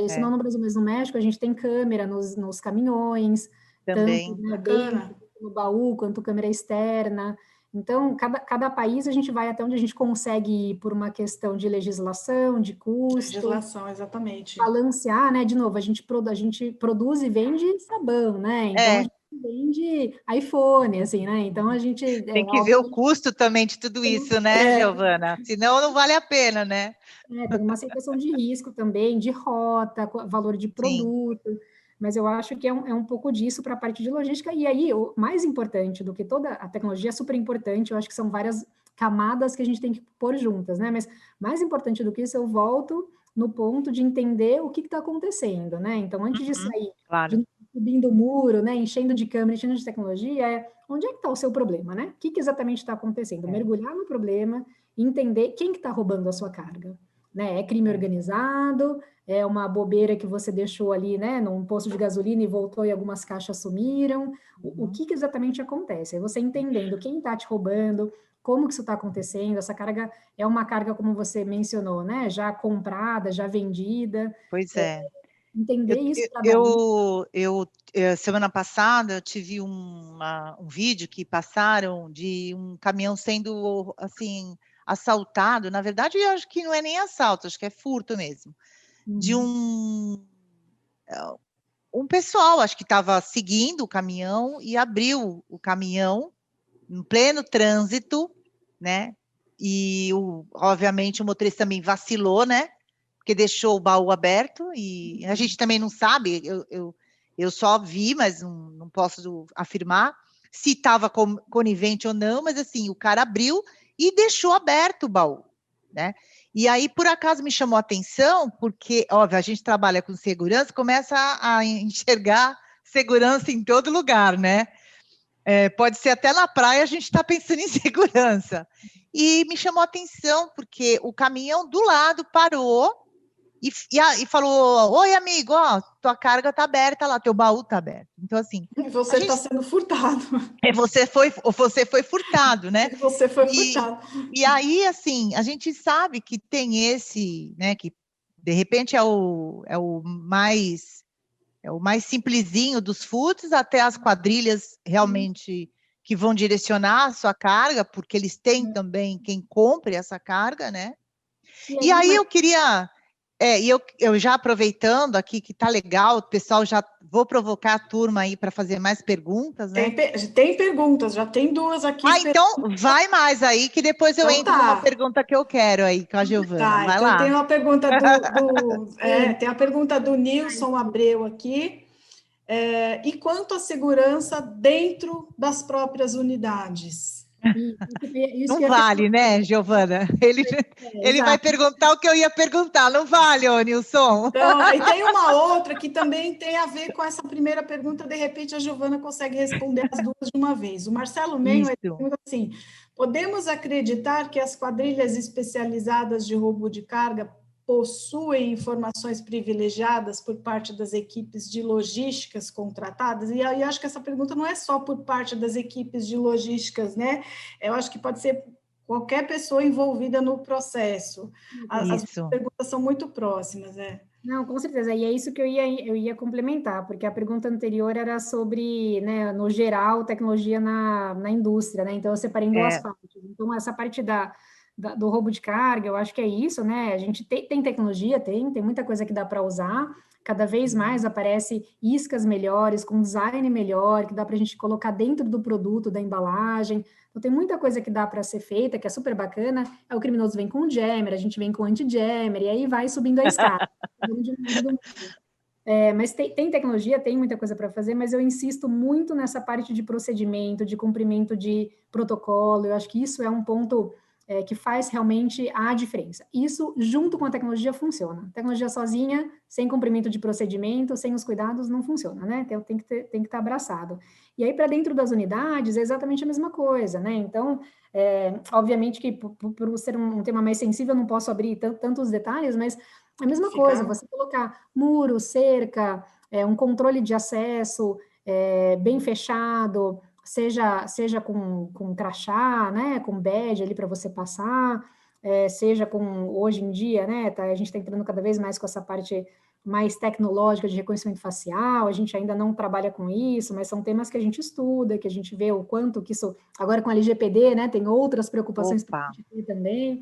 Isso não no Brasil, mas no México, a gente tem câmera nos caminhões, também. tanto dentro, no baú, quanto câmera externa. Então, cada país a gente vai até onde a gente consegue ir por uma questão de legislação, de custo. Legislação, exatamente. Balancear, né? De novo, a gente produz e vende sabão, né? Então, a gente vende iPhone, assim, né? Então, a gente... Tem que ver o custo também de tudo isso, né, Giovana? Senão não vale a pena, né? Tem uma aceitação de risco também, de rota, valor de produto... Sim. Mas eu acho que é um pouco disso para a parte de logística, e aí, o mais importante do que toda a tecnologia, é super importante, eu acho que são várias camadas que a gente tem que pôr juntas, né? Mas mais importante do que isso, eu volto no ponto de entender o que está acontecendo, né? Então, antes de sair, subindo o muro, né? Enchendo de câmera, enchendo de tecnologia, onde é que está o seu problema, né? O que exatamente está acontecendo? Mergulhar no problema, entender quem que está roubando a sua carga. Né? É crime organizado, é uma bobeira que você deixou ali, né, num posto de gasolina e voltou e algumas caixas sumiram. O que exatamente acontece? É você entendendo quem está te roubando, como que isso está acontecendo, essa carga é uma carga, como você mencionou, né, já comprada, já vendida. Pois é. Entender isso. Semana passada, eu tive um vídeo que passaram de um caminhão sendo, assim... assaltado, na verdade, eu acho que não é nem assalto, acho que é furto mesmo, de um pessoal, acho que estava seguindo o caminhão e abriu o caminhão em pleno trânsito, né, e obviamente o motorista também vacilou, né, porque deixou o baú aberto, e a gente também não sabe, eu só vi, mas não posso afirmar se estava conivente ou não, mas assim, o cara abriu e deixou aberto o baú, né? E aí, por acaso, me chamou a atenção, porque, óbvio, a gente trabalha com segurança, começa a enxergar segurança em todo lugar, né? Pode ser até na praia, a gente está pensando em segurança. E me chamou a atenção, porque o caminhão do lado parou e falou, oi, amigo, ó, tua carga está aberta lá, teu baú está aberto. Então, assim... E você está sendo furtado. Você foi furtado, né? Você foi furtado. E aí, assim, a gente sabe que tem esse, né, que de repente é o mais simplesinho dos furtos, até as quadrilhas realmente que vão direcionar a sua carga, porque eles têm também quem compre essa carga, né? E aí eu queria... eu já aproveitando aqui, que tá legal, o pessoal já vou provocar a turma aí para fazer mais perguntas, né? Tem perguntas, já tem duas aqui. Então vai mais aí, que depois eu entro numa pergunta que eu quero aí com a Giovana. Vai então lá. Tem uma pergunta tem a pergunta do Nilson Abreu aqui. E quanto à segurança dentro das próprias unidades? Não vale, né, Giovana? Ele vai perguntar o que eu ia perguntar, não vale, ô Nilson? Então, e tem uma outra que também tem a ver com essa primeira pergunta, de repente a Giovana consegue responder as duas de uma vez. O Marcelo Menho pergunta assim, podemos acreditar que as quadrilhas especializadas de roubo de carga possuem informações privilegiadas por parte das equipes de logísticas contratadas? E aí acho que essa pergunta não é só por parte das equipes de logísticas, né? Eu acho que pode ser qualquer pessoa envolvida no processo. As perguntas são muito próximas, Não, com certeza, e é isso que eu ia complementar, porque a pergunta anterior era sobre, né, no geral, tecnologia na indústria, né? Então eu separei em duas partes. Então essa parte do roubo de carga, eu acho que é isso, né? A gente tem tecnologia, tem muita coisa que dá para usar, Cada vez mais aparece iscas melhores, com design melhor, que dá para a gente colocar dentro do produto, da embalagem. Então, tem muita coisa que dá para ser feita, que é super bacana. O criminoso vem com o jammer, a gente vem com o anti-jammer, e aí vai subindo a escada. Mas tem tecnologia, tem muita coisa para fazer, mas eu insisto muito nessa parte de procedimento, de cumprimento de protocolo. Eu acho que isso é um ponto que faz realmente a diferença. Isso, junto com a tecnologia, funciona. A tecnologia sozinha, sem cumprimento de procedimento, sem os cuidados, não funciona, né? Então, tem que estar abraçado. E aí, para dentro das unidades, é exatamente a mesma coisa, né? Então, obviamente que por ser um tema mais sensível, eu não posso abrir tantos detalhes, mas é a mesma coisa, você colocar muro, cerca, um controle de acesso bem fechado, seja com crachá, né, com badge ali para você passar, seja com, hoje em dia, né, a gente está entrando cada vez mais com essa parte mais tecnológica de reconhecimento facial, a gente ainda não trabalha com isso, mas são temas que a gente estuda, que a gente vê o quanto que isso, agora com a LGPD, né, tem outras preocupações para a gente ter também.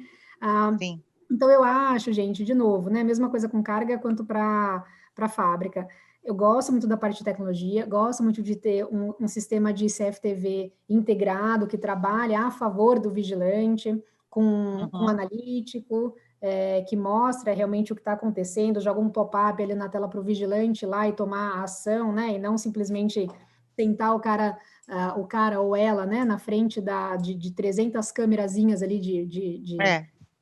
Sim. Então, eu acho, gente, de novo, né, mesma coisa com carga quanto para a fábrica. Eu gosto muito da parte de tecnologia, gosto muito de ter um sistema de CFTV integrado, que trabalha a favor do vigilante, com analítico, que mostra realmente o que está acontecendo, joga um pop-up ali na tela para o vigilante lá e tomar a ação, né, e não simplesmente sentar o cara ou ela, né, na frente de 300 câmerazinhas ali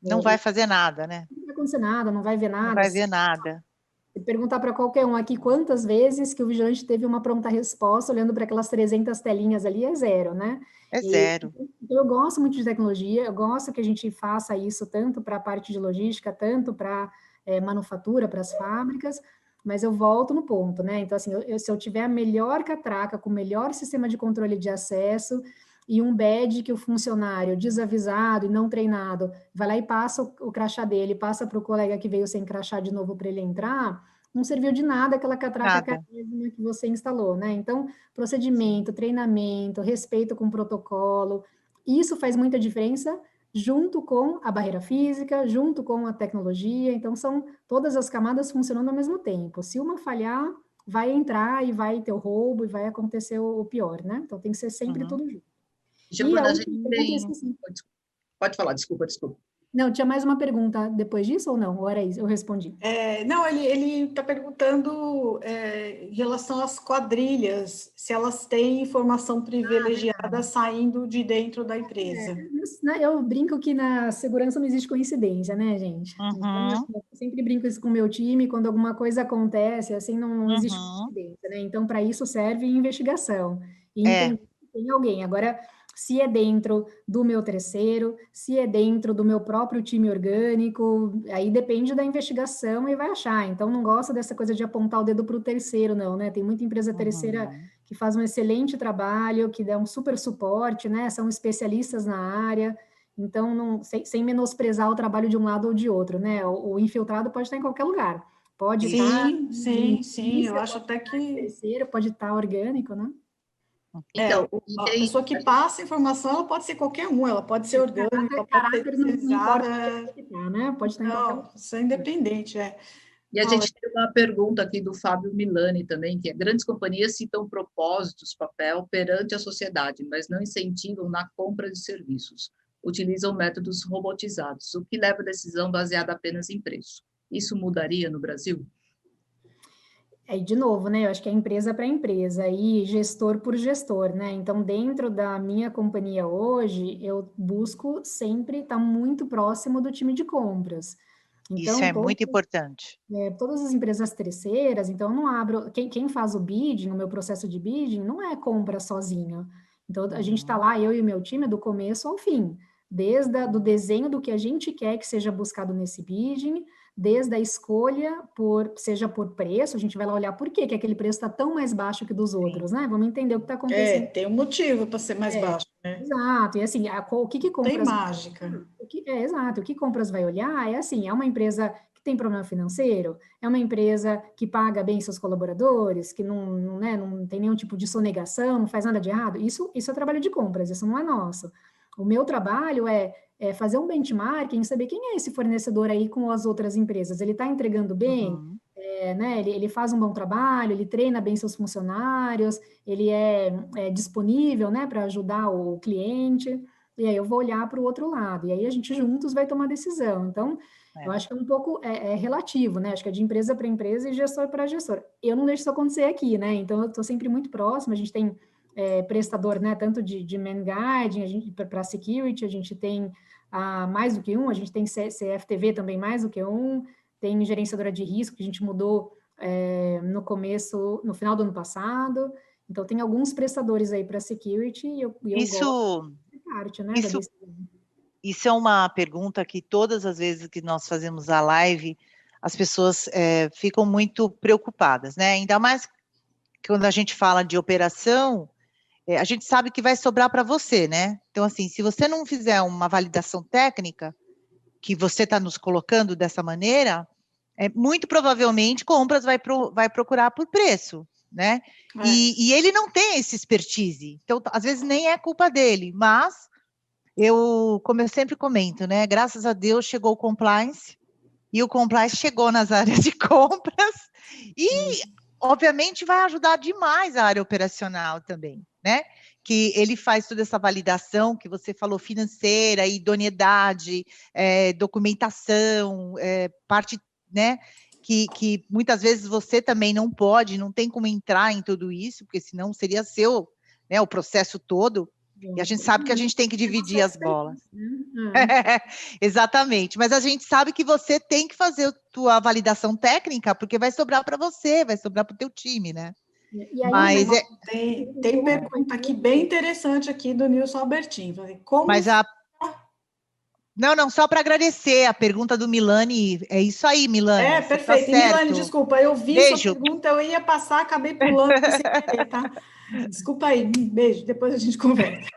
não vai fazer nada, né? Não vai acontecer nada, não vai ver nada. Não vai ver nada. Se perguntar para qualquer um aqui quantas vezes que o vigilante teve uma pronta resposta, olhando para aquelas 300 telinhas ali, é zero, né? É zero. Então, eu gosto muito de tecnologia, eu gosto que a gente faça isso tanto para a parte de logística, tanto para manufatura, para as fábricas, mas eu volto no ponto, né? Então, assim, se eu tiver a melhor catraca, com o melhor sistema de controle de acesso, e um badge que o funcionário desavisado e não treinado vai lá e passa o crachá dele, passa para o colega que veio sem crachá de novo para ele entrar, não serviu de nada aquela catraca carésima que você instalou, né? Então, procedimento, treinamento, respeito com o protocolo, isso faz muita diferença junto com a barreira física, junto com a tecnologia, então são todas as camadas funcionando ao mesmo tempo. Se uma falhar, vai entrar e vai ter o roubo e vai acontecer o pior, né? Então tem que ser sempre tudo junto. Giovana, a gente tem... Pode falar, desculpa. Não, tinha mais uma pergunta depois disso ou não? Ou era isso? Eu respondi. Não, ele está perguntando em relação às quadrilhas, se elas têm informação privilegiada saindo de dentro da empresa. Eu brinco que na segurança não existe coincidência, né, gente? Então, eu sempre brinco isso com o meu time, quando alguma coisa acontece, assim, não existe coincidência, né? Então, para isso serve investigação. E entender que tem alguém. Agora, se é dentro do meu terceiro, se é dentro do meu próprio time orgânico, aí depende da investigação e vai achar. Então, não gosto dessa coisa de apontar o dedo para o terceiro, não, né? Tem muita empresa terceira que faz um excelente trabalho, que dá um super suporte, né? São especialistas na área. Então, sem menosprezar o trabalho de um lado ou de outro, né? O infiltrado pode estar em qualquer lugar. Pode estar... Sim, eu acho até que... Terceiro, pode estar orgânico, né? Então, a pessoa que passa a informação, ela pode ser qualquer um, ela pode ser orgânica, pode ser terceirizada, né? Pode estar em qualquer lugar. Isso é independente, E a gente tem uma pergunta aqui do Fábio Milani também, que grandes companhias citam propósitos, papel perante a sociedade, mas não incentivam na compra de serviços. Utilizam métodos robotizados, o que leva a decisão baseada apenas em preço. Isso mudaria no Brasil? Aí, de novo, né, eu acho que é empresa para empresa e gestor por gestor, né, então dentro da minha companhia hoje, eu busco sempre estar muito próximo do time de compras. Então, isso é muito importante. Todas as empresas terceiras, então eu não abro, quem faz o bidding, o meu processo de bidding, não é compra sozinha. Então, a gente está lá, eu e o meu time, do começo ao fim, desde do desenho do que a gente quer que seja buscado nesse bidding, desde a escolha, seja por preço, a gente vai lá olhar por que aquele preço está tão mais baixo que dos outros, né? Vamos entender o que está acontecendo. Tem um motivo para ser mais baixo, né? Exato, e assim, o que compras... Tem mágica. Exato, o que compras vai olhar é assim, é uma empresa que tem problema financeiro, é uma empresa que paga bem seus colaboradores, que não tem nenhum tipo de sonegação, não faz nada de errado, isso é trabalho de compras, isso não é nosso. O meu trabalho é fazer um benchmarking, saber quem é esse fornecedor aí com as outras empresas. Ele está entregando bem? né, ele faz um bom trabalho, ele treina bem seus funcionários, ele é disponível, né, para ajudar o cliente, e aí eu vou olhar para o outro lado, e aí a gente juntos vai tomar decisão. Então, eu acho que é um pouco relativo, né? Acho que é de empresa para empresa e gestor para gestor. Eu não deixo isso acontecer aqui, né? Então, eu estou sempre muito próxima, a gente tem prestador, né, tanto de man guiding, a gente para security, a gente tem mais do que um, a gente tem CFTV também mais do que um, tem gerenciadora de risco, que a gente mudou no final do ano passado. Então, tem alguns prestadores aí para security e eu gosto de parte, né, da decisão. Isso é uma pergunta que todas as vezes que nós fazemos a live, as pessoas ficam muito preocupadas, né? Ainda mais quando a gente fala de operação, a gente sabe que vai sobrar para você, né? Então, assim, se você não fizer uma validação técnica, que você está nos colocando dessa maneira, muito provavelmente compras vai procurar por preço, né? E ele não tem esse expertise, então, às vezes, nem é culpa dele, mas como eu sempre comento, né? Graças a Deus chegou o compliance, e o compliance chegou nas áreas de compras, e, obviamente, vai ajudar demais a área operacional também, né? Que ele faz toda essa validação que você falou, financeira, idoneidade, documentação, parte, né? Que muitas vezes você também não tem como entrar em tudo isso, porque senão seria seu, né? O processo todo. E a gente sabe que a gente tem que dividir as bolas. Exatamente. Mas a gente sabe que você tem que fazer a tua validação técnica, porque vai sobrar para você, vai sobrar para o teu time, né? E aí, mas tem pergunta aqui bem interessante aqui do Nilson Albertin. Não, só para agradecer a pergunta do Milani. É isso aí, Milani. Perfeito. Tá certo. Milani, desculpa, eu vi sua pergunta, eu ia passar, acabei pulando sem querer, tá? Desculpa aí, beijo, depois a gente conversa.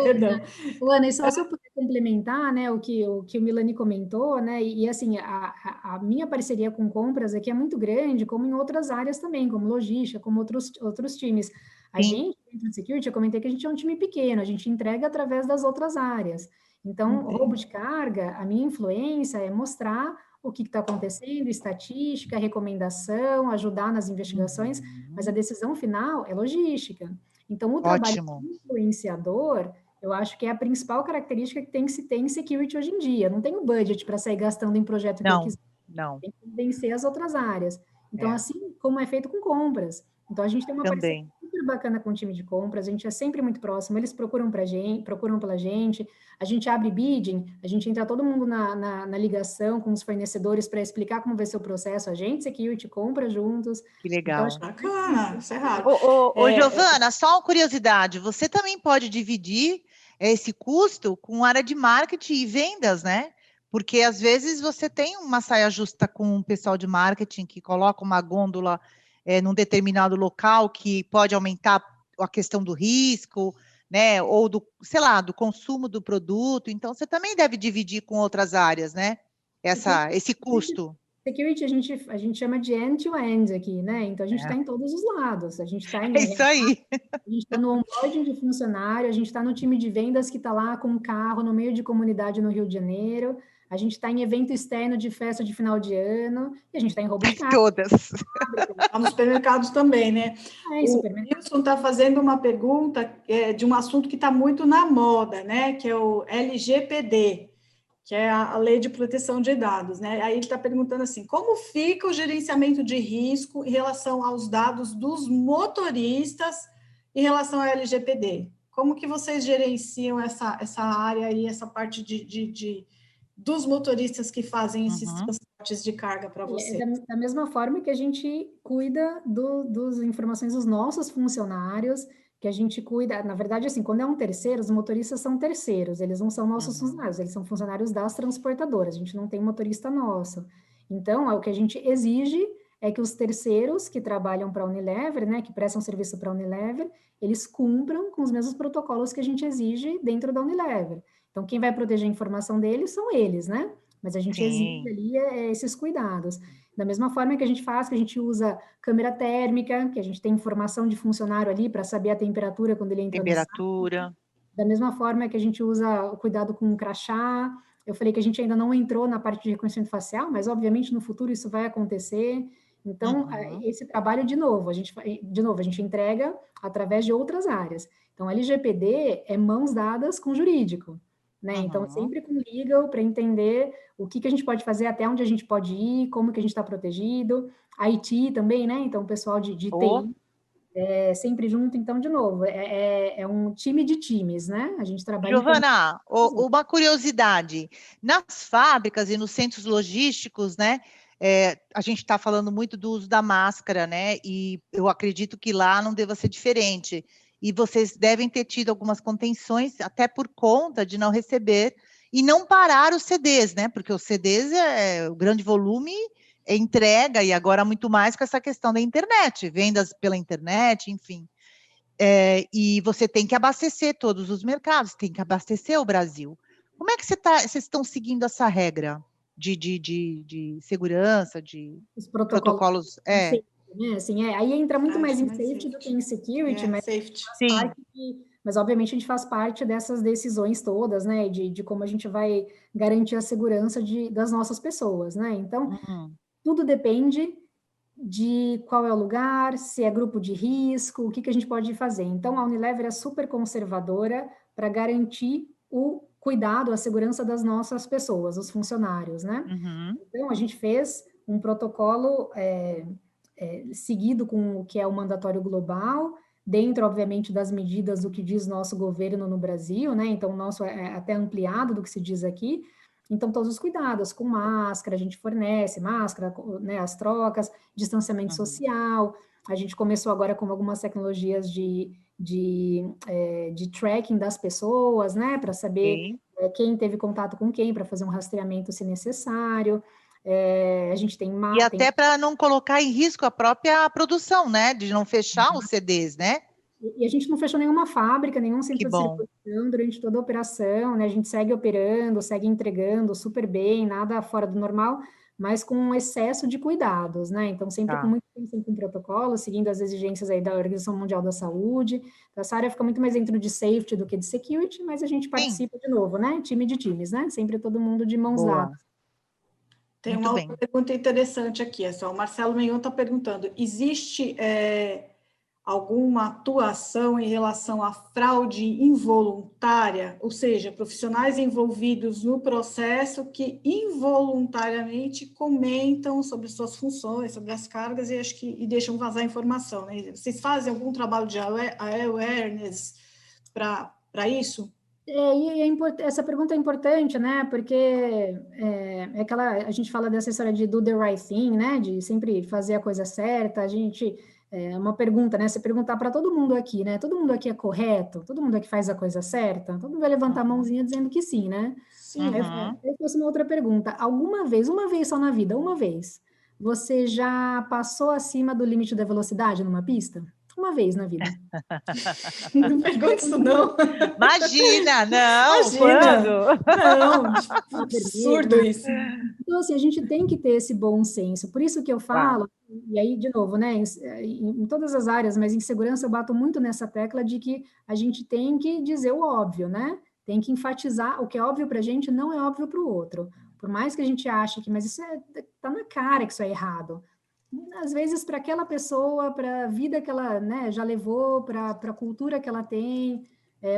Perdão. Ana, e só se eu puder complementar, né, o que o Milani comentou, né, e assim, a minha parceria com compras aqui é muito grande, como em outras áreas também, como logística, como outros times. A gente, dentro de security, eu comentei que a gente é um time pequeno, a gente entrega através das outras áreas. Então, roubo de carga, a minha influência é mostrar o que está acontecendo, estatística, recomendação, ajudar nas investigações, mas a decisão final é logística. Então, o trabalho influenciador, eu acho que é a principal característica que tem que se ter em security hoje em dia. Não tem o budget para sair gastando em projeto que eu quiser. Não. Tem que vencer as outras áreas. Então, assim como é feito com compras. Então, a gente tem uma parceria super bacana com o time de compras, a gente é sempre muito próximo, eles procuram pela gente, a gente abre bidding, a gente entra todo mundo na ligação com os fornecedores para explicar como vai ser o processo, a gente, security, compra juntos. Que legal. Então, bacana, isso é raro. Giovana, só uma curiosidade, você também pode dividir esse custo com área de marketing e vendas, né? Porque, às vezes, você tem uma saia justa com o pessoal de marketing que coloca uma gôndola num determinado local que pode aumentar a questão do risco, né? Ou do consumo do produto. Então, você também deve dividir com outras áreas, né? Esse custo. Security a gente chama de end-to-end aqui, né? Então, a gente está em todos os lados. A gente está isso aí. A gente está no onboarding de funcionário, a gente está no time de vendas que está lá com um carro no meio de comunidade no Rio de Janeiro, a gente está em evento externo de festa de final de ano, e a gente está em roubo de carro. Todas. Está nos supermercados também, né? O Wilson está fazendo uma pergunta de um assunto que está muito na moda, né? Que é o LGPD, que é a Lei de Proteção de Dados, né? Aí ele está perguntando assim, como fica o gerenciamento de risco em relação aos dados dos motoristas em relação ao LGPD? Como que vocês gerenciam essa área e essa parte dos motoristas que fazem esses transportes de carga para vocês? Da mesma forma que a gente cuida das informações dos nossos funcionários, que a gente cuida, na verdade, assim, quando é um terceiro, os motoristas são terceiros, eles não são nossos funcionários, eles são funcionários das transportadoras, a gente não tem motorista nosso. Então, o que a gente exige é que os terceiros que trabalham para a Unilever, né, que prestam serviço para a Unilever, eles cumpram com os mesmos protocolos que a gente exige dentro da Unilever. Então, quem vai proteger a informação deles são eles, né? Mas a gente exige ali esses cuidados. Da mesma forma que a gente faz, que a gente usa câmera térmica, que a gente tem informação de funcionário ali para saber a temperatura quando ele entra no site. Da mesma forma que a gente usa o cuidado com o crachá, Eu falei que a gente ainda não entrou na parte de reconhecimento facial, mas obviamente no futuro isso vai acontecer. Então, esse trabalho, de novo, a gente entrega através de outras áreas. Então, a LGPD é mãos dadas com o jurídico, né? Então, sempre com legal para entender o que a gente pode fazer, até onde a gente pode ir, como que a gente está protegido. IT também, né? Então, o pessoal de TI sempre junto. Então, de novo, é um time de times, né? A gente trabalha... Giovana, uma curiosidade. Nas fábricas e nos centros logísticos, né? A gente está falando muito do uso da máscara, né? E eu acredito que lá não deva ser diferente. E vocês devem ter tido algumas contenções, até por conta de não receber e não parar os CDs, né? Porque os CDs, o grande volume é entrega, e agora muito mais com essa questão da internet, vendas pela internet, enfim. E você tem que abastecer todos os mercados, tem que abastecer o Brasil. Como é que vocês estão seguindo essa regra de segurança, de os protocolos? Né? Assim, aí entra muito mais em safety do que em security, mas, mas obviamente a gente faz parte dessas decisões todas, né, de como a gente vai garantir a segurança das nossas pessoas, né? Então, tudo depende de qual é o lugar, se é grupo de risco, o que a gente pode fazer. Então, a Unilever é super conservadora para garantir o cuidado, a segurança das nossas pessoas, os funcionários, né? Então, a gente fez um protocolo seguido com o que é o mandatório global, dentro, obviamente, das medidas do que diz nosso governo no Brasil, né? Então, o nosso é até ampliado do que se diz aqui. Então, todos os cuidados, com máscara, a gente fornece máscara, né, as trocas, distanciamento social. A gente começou agora com algumas tecnologias de tracking das pessoas, né, para saber quem teve contato com quem, para fazer um rastreamento se necessário. A gente tem... E até para não colocar em risco a própria produção, né, de não fechar os CDs, né? E a gente não fechou nenhuma fábrica, nenhum centro de distribuição durante toda a operação, né? A gente segue operando, segue entregando super bem, nada fora do normal, mas com um excesso de cuidados, né? Então, sempre com muito atenção com protocolo, seguindo as exigências aí da Organização Mundial da Saúde. Então, essa área fica muito mais dentro de safety do que de security, mas a gente participa de novo, né? Time de times, né? Sempre todo mundo de mãos dadas. Tem uma outra pergunta interessante aqui, o Marcelo Menhon está perguntando, existe alguma atuação em relação à fraude involuntária, ou seja, profissionais envolvidos no processo que involuntariamente comentam sobre suas funções, sobre as cargas e deixam vazar informação, né? Vocês fazem algum trabalho de awareness para isso? Essa pergunta é importante, né? Porque a gente fala dessa história de do the right thing, né? De sempre fazer a coisa certa. A gente uma pergunta, né? Você perguntar para todo mundo aqui, né? Todo mundo aqui é correto? Todo mundo aqui faz a coisa certa? Todo mundo vai levantar a mãozinha dizendo que sim, né? Sim. Aí eu faço uma outra pergunta. Uma vez só na vida, você já passou acima do limite da velocidade numa pista? Uma vez na vida. Não pergunta isso, não. Imagina, não. Quando? Não, absurdo isso. Então, assim, a gente tem que ter esse bom senso. Por isso que eu falo, e aí, de novo, né, em todas as áreas, mas em segurança eu bato muito nessa tecla de que a gente tem que dizer o óbvio, né? Tem que enfatizar o que é óbvio para a gente não é óbvio para o outro. Por mais que a gente ache que, mas isso tá na cara que isso é errado. Às vezes, para aquela pessoa, para a vida que ela, né, já levou, para a cultura que ela tem,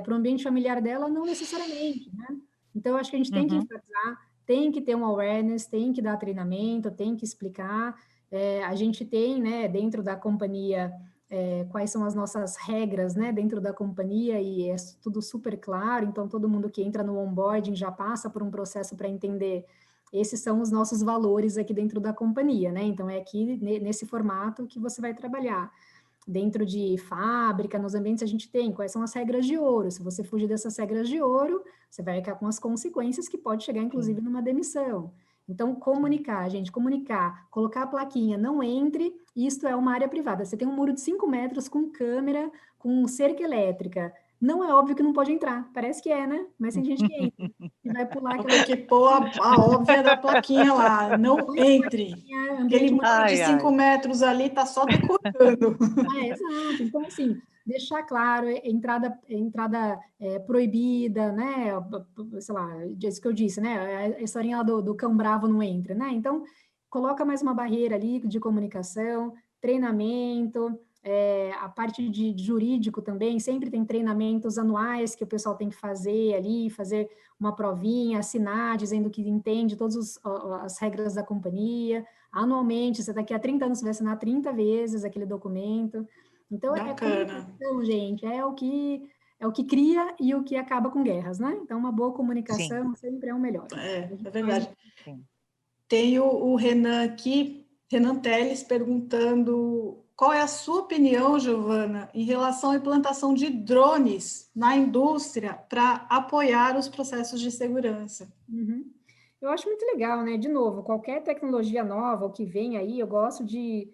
para o ambiente familiar dela, não necessariamente, né? Então, eu acho que a gente tem que enfatizar, tem que ter um awareness, tem que dar treinamento, tem que explicar. A gente tem, né, dentro da companhia, quais são as nossas regras, né, dentro da companhia, e é tudo super claro, então todo mundo que entra no onboarding já passa por um processo para entender. Esses são os nossos valores aqui dentro da companhia, né? Então, é aqui nesse formato que você vai trabalhar. Dentro de fábrica, nos ambientes a gente tem quais são as regras de ouro. Se você fugir dessas regras de ouro, você vai ficar com as consequências que pode chegar, inclusive, numa demissão. Então, comunicar, colocar a plaquinha, não entre, isto é uma área privada. Você tem um muro de 5 metros com câmera, com cerca elétrica. Não é óbvio que não pode entrar. Parece que é, né? Mas tem gente que entra. E vai pular aquela... Tem que pôr a óbvia da plaquinha lá. Não entre. Aquele muro de 5 metros ali está só decorando. Exato. Então, assim, deixar claro, entrada proibida, né? Sei lá, isso que eu disse, né? A historinha lá do cão bravo não entra, né? Então, coloca mais uma barreira ali de comunicação, treinamento, a parte de jurídico também, sempre tem treinamentos anuais que o pessoal tem que fazer ali, fazer uma provinha, assinar, dizendo que entende todas as regras da companhia. Anualmente, você daqui a 30 anos você vai assinar 30 vezes aquele documento. Então, comunicação, gente, é o que cria e o que acaba com guerras, né? Então, uma boa comunicação sempre é o melhor. É verdade. Tem o Renan aqui, Renan Teles, perguntando qual é a sua opinião, Giovana, em relação à implantação de drones na indústria para apoiar os processos de segurança. Eu acho muito legal, né? De novo, qualquer tecnologia nova, o que vem aí, eu gosto de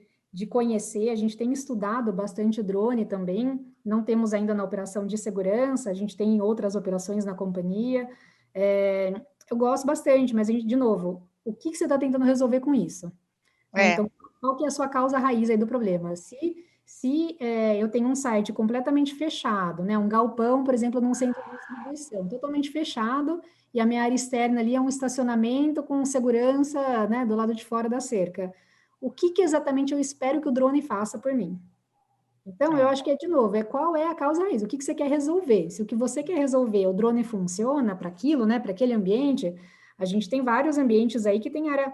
conhecer. A gente tem estudado bastante drone também, não temos ainda na operação de segurança, a gente tem outras operações na companhia. Eu gosto bastante, mas, de novo, o que você está tentando resolver com isso? Então, qual que é a sua causa raiz aí do problema? Se eu tenho um site completamente fechado, né? Um galpão, por exemplo, num centro de distribuição, totalmente fechado, e a minha área externa ali é um estacionamento com segurança, né, do lado de fora da cerca. O que exatamente eu espero que o drone faça por mim? Então, eu acho que de novo, qual é a causa raiz? O que você quer resolver? Se o que você quer resolver, o drone funciona para aquilo, né, para aquele ambiente, a gente tem vários ambientes aí que tem área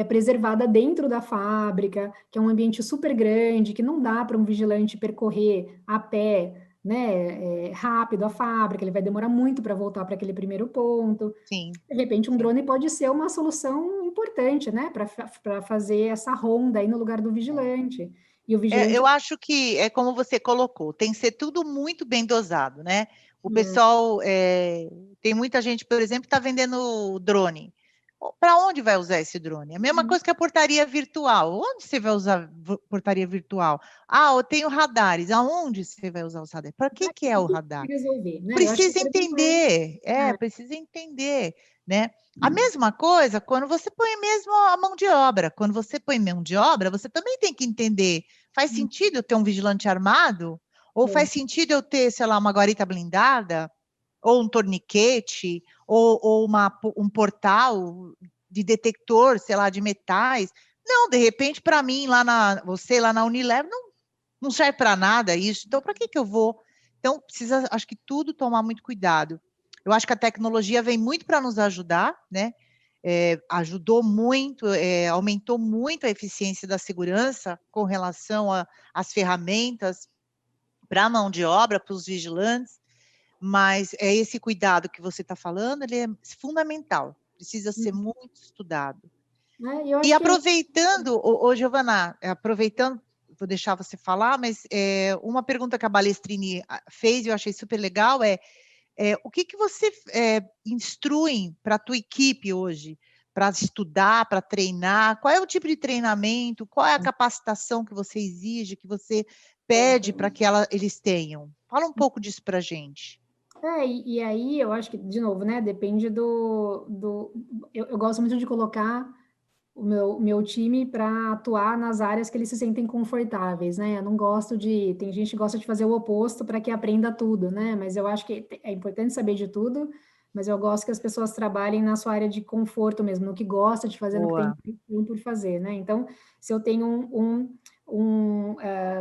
preservada dentro da fábrica, que é um ambiente super grande, que não dá para um vigilante percorrer a pé, né, rápido a fábrica, ele vai demorar muito para voltar para aquele primeiro ponto. Sim. De repente, um drone pode ser uma solução importante, né, para fazer essa ronda aí no lugar do vigilante. E o vigilante... eu acho que é como você colocou, tem que ser tudo muito bem dosado, né? O pessoal, tem muita gente, por exemplo, que está vendendo drone. Para onde vai usar esse drone? A mesma coisa que a portaria virtual. Onde você vai usar portaria virtual? Eu tenho radares. Aonde você vai usar os radares? Para que é o radar? Resolver, né? Precisa entender. Precisa entender, né? A mesma coisa quando você põe mesmo a mão de obra. Quando você põe mão de obra, você também tem que entender. Faz sentido eu ter um vigilante armado? Ou faz sentido eu ter, sei lá, uma guarita blindada? Ou um torniquete, ou um portal de detector, sei lá, de metais. Não, de repente, para mim, você lá na Unilever, não serve para nada isso. Então, para que eu vou? Então, precisa, acho que tudo tomar muito cuidado. Eu acho que a tecnologia vem muito para nos ajudar, né? Ajudou muito, aumentou muito a eficiência da segurança com relação às ferramentas para a mão de obra, para os vigilantes, mas esse cuidado que você está falando, ele é fundamental, precisa ser muito estudado. E aproveitando, Giovana, vou deixar você falar, mas uma pergunta que a Balestrini fez, eu achei super legal, o que você instrui para a tua equipe hoje, para estudar, para treinar? Qual é o tipo de treinamento? Qual é a capacitação que você exige, que você pede para que eles tenham? Fala um pouco disso para a gente. E aí eu acho que, de novo, né, depende eu gosto muito de colocar o meu time para atuar nas áreas que eles se sentem confortáveis, né? Eu não gosto tem gente que gosta de fazer o oposto para que aprenda tudo, né? Mas eu acho que é importante saber de tudo, mas eu gosto que as pessoas trabalhem na sua área de conforto mesmo, no que gosta de fazer, no que tem por fazer, né? Então, se eu tenho um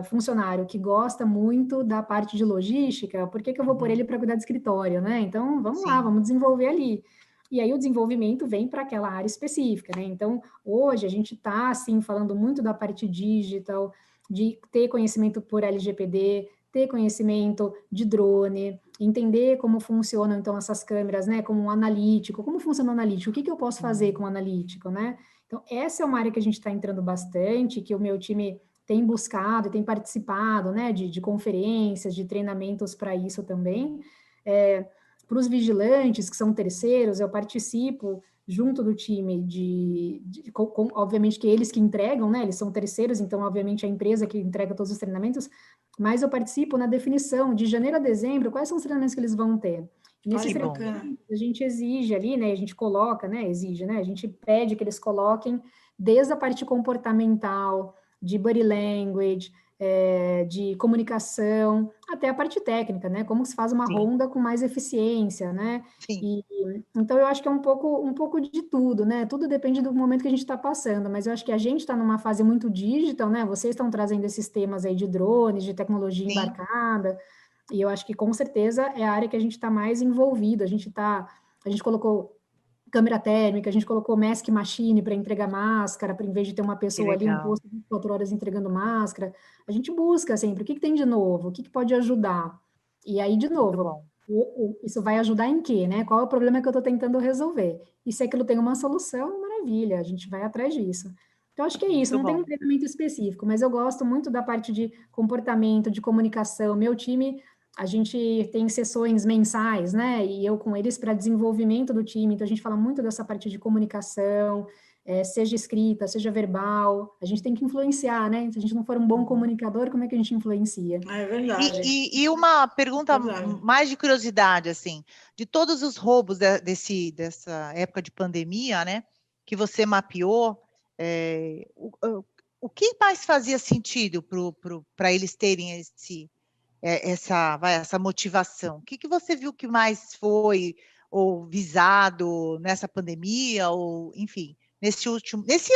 funcionário que gosta muito da parte de logística, por que eu vou pôr ele para cuidar de escritório, né? Então, vamos lá, vamos desenvolver ali. E aí o desenvolvimento vem para aquela área específica, né? Então, hoje a gente está, assim, falando muito da parte digital, de ter conhecimento por LGPD, ter conhecimento de drone, entender como funcionam, então, essas câmeras, né? Como um analítico, como funciona o analítico, o que eu posso fazer com o analítico, né? Então, essa é uma área que a gente está entrando bastante, que o meu time tem buscado, tem participado, né? De conferências, de treinamentos para isso também. Para os vigilantes, que são terceiros, eu participo junto do time obviamente que eles que entregam, né? Eles são terceiros, então, obviamente, a empresa que entrega todos os treinamentos, mas eu participo na definição, de janeiro a dezembro, quais são os treinamentos que eles vão ter. Nesse treinamento, a gente exige ali, né? A gente coloca, né? Exige, né? A gente pede que eles coloquem desde a parte comportamental, de body language, de comunicação, até a parte técnica, né? Como se faz uma ronda com mais eficiência, né? Sim. Então, eu acho que é um pouco de tudo, né? Tudo depende do momento que a gente está passando, mas eu acho que a gente está numa fase muito digital, né? Vocês estão trazendo esses temas aí de drones, de tecnologia embarcada, e eu acho que com certeza é a área que a gente está mais envolvido. A gente colocou câmera térmica, a gente colocou mask machine para entregar máscara, para em vez de ter uma pessoa ali, um posto 24 horas entregando máscara, a gente busca sempre o que tem de novo, o que pode ajudar. E aí, de novo, isso vai ajudar em quê, né? Qual é o problema que eu estou tentando resolver? E se aquilo tem uma solução, maravilha, a gente vai atrás disso. Então, acho que é isso, não tem um treinamento específico, mas eu gosto muito da parte de comportamento, de comunicação. Meu time, a gente tem sessões mensais, né? E eu com eles para desenvolvimento do time. Então, a gente fala muito dessa parte de comunicação, seja escrita, seja verbal. A gente tem que influenciar, né? Se a gente não for um bom comunicador, como é que a gente influencia? É verdade. E uma pergunta mais de curiosidade, assim, de todos os roubos dessa época de pandemia, né? Que você mapeou, o que mais fazia sentido para eles terem essa motivação? O que você viu que mais foi ou visado nessa pandemia, ou enfim, nesse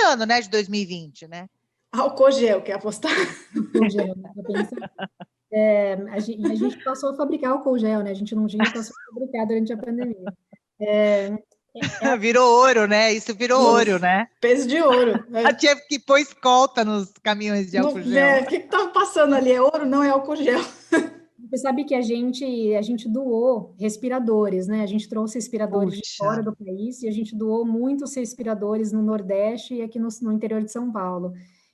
ano, né, de 2020, né? Álcool gel, quer apostar? Álcool gel, a gente passou a fabricar álcool gel, né? A gente não tinha, passou a fabricar durante a pandemia. Virou ouro, né? Isso virou ouro, né? Peso de ouro. Tinha que pôr escolta nos caminhões de álcool gel. O que estava passando ali? É ouro? Não, é álcool gel. Você sabe que a gente doou respiradores, né? A gente trouxe respiradores de fora do país e a gente doou muitos respiradores no Nordeste e aqui no interior de São Paulo.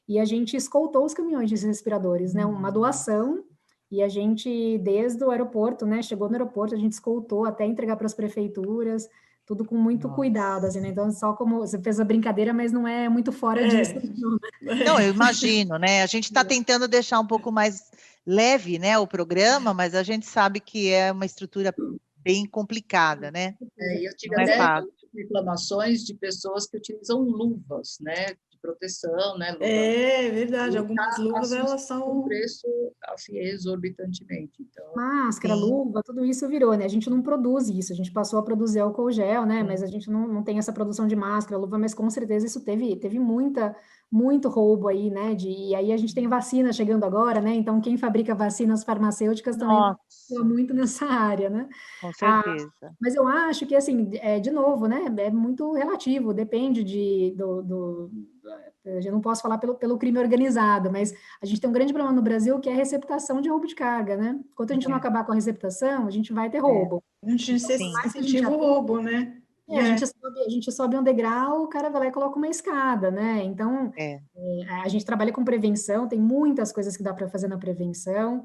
E a gente escoltou os caminhões de respiradores, né? Uma doação, e a gente, desde o aeroporto, né? Chegou no aeroporto, a gente escoltou até entregar para as prefeituras, tudo com muito cuidado, assim, né? Então, só como você fez a brincadeira, mas não é muito fora disso. Não, eu imagino, né? A gente está tentando deixar um pouco mais leve, né, o programa, mas a gente sabe que é uma estrutura bem complicada, né? Eu tive até reclamações de pessoas que utilizam luvas, né, de proteção, né? É verdade, algumas luvas elas são um preço assim exorbitantemente. Então, máscara, luva, tudo isso virou, né? A gente não produz isso, a gente passou a produzir álcool gel, né? Mas a gente não tem essa produção de máscara, luva, mas com certeza isso teve muito roubo aí, né? E aí a gente tem vacina chegando agora, né? Então quem fabrica vacinas farmacêuticas também atua muito nessa área, né? Com certeza. Mas eu acho que, assim, de novo, né? É muito relativo, depende eu não posso falar pelo crime organizado, mas a gente tem um grande problema no Brasil que é a receptação de roubo de carga, né? Enquanto a gente não acabar com a receptação, a gente vai ter roubo. A gente incentiva o roubo, né? A gente sobe um degrau, o cara vai lá e coloca uma escada, né? Então, a gente trabalha com prevenção, tem muitas coisas que dá para fazer na prevenção,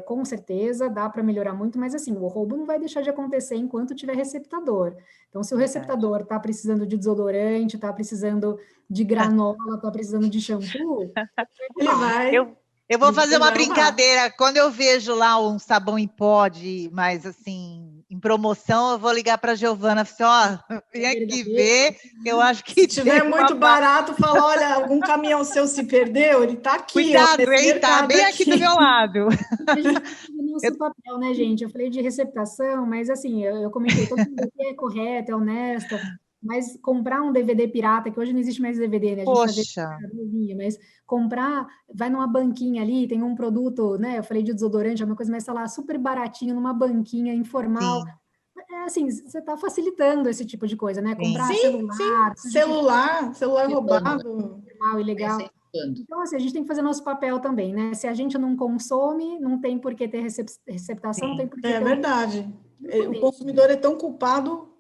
com certeza dá para melhorar muito, mas assim, o roubo não vai deixar de acontecer enquanto tiver receptador. Então, se o receptador está precisando de desodorante, está precisando de granola, está precisando de shampoo, ele vai. Eu vou fazer uma brincadeira. Quando eu vejo lá um sabão em pó mais assim, em promoção, eu vou ligar para a Giovana e falar, vem aqui ver, eu acho que... Se tiver muito barato, fala, olha, algum caminhão seu se perdeu, ele está aqui. Cuidado, hein? Tá bem aqui do meu lado. A gente tem o nosso papel, né, gente? Eu falei de receptação, mas assim, eu comentei, todo mundo aqui é correto, é honesto, mas comprar um DVD pirata, que hoje não existe mais DVD, né? A gente mas comprar, vai numa banquinha ali, tem um produto, né? Eu falei de desodorante, é uma coisa mais, sei lá, super baratinho, numa banquinha informal. Assim, você está facilitando esse tipo de coisa, né? Comprar celular roubado. Ilegal. Então, assim, a gente tem que fazer nosso papel também, né? Se a gente não consome, não tem por que ter receptação, não tem por que ter... É verdade. O consumidor é tão culpado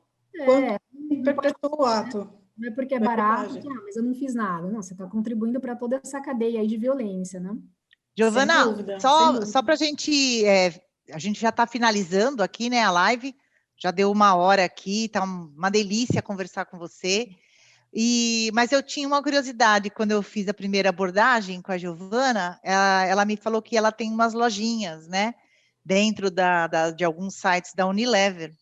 quanto perpetuou o ato. Não é porque é barato, mas eu não fiz nada. Não, você está contribuindo para toda essa cadeia aí de violência, né? Giovana, só para a gente já está finalizando aqui, né, a live, já deu 1 hora aqui, tá uma delícia conversar com você. Mas eu tinha uma curiosidade, quando eu fiz a primeira abordagem com a Giovana, ela me falou que ela tem umas lojinhas, né, dentro de alguns sites da Unilever.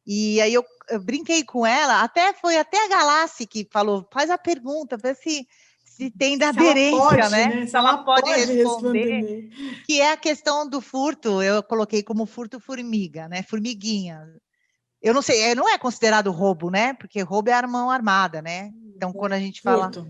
E aí eu brinquei com ela, foi até a Galassi que falou, faz a pergunta, se se tem da Se ela aderência, pode, né? Se ela pode responder. Que é a questão do furto, eu coloquei como furto-formiga, né? Formiguinha. Eu não sei, não é considerado roubo, né? Porque roubo é mão armada, né? Então, quando a gente fala... Furto.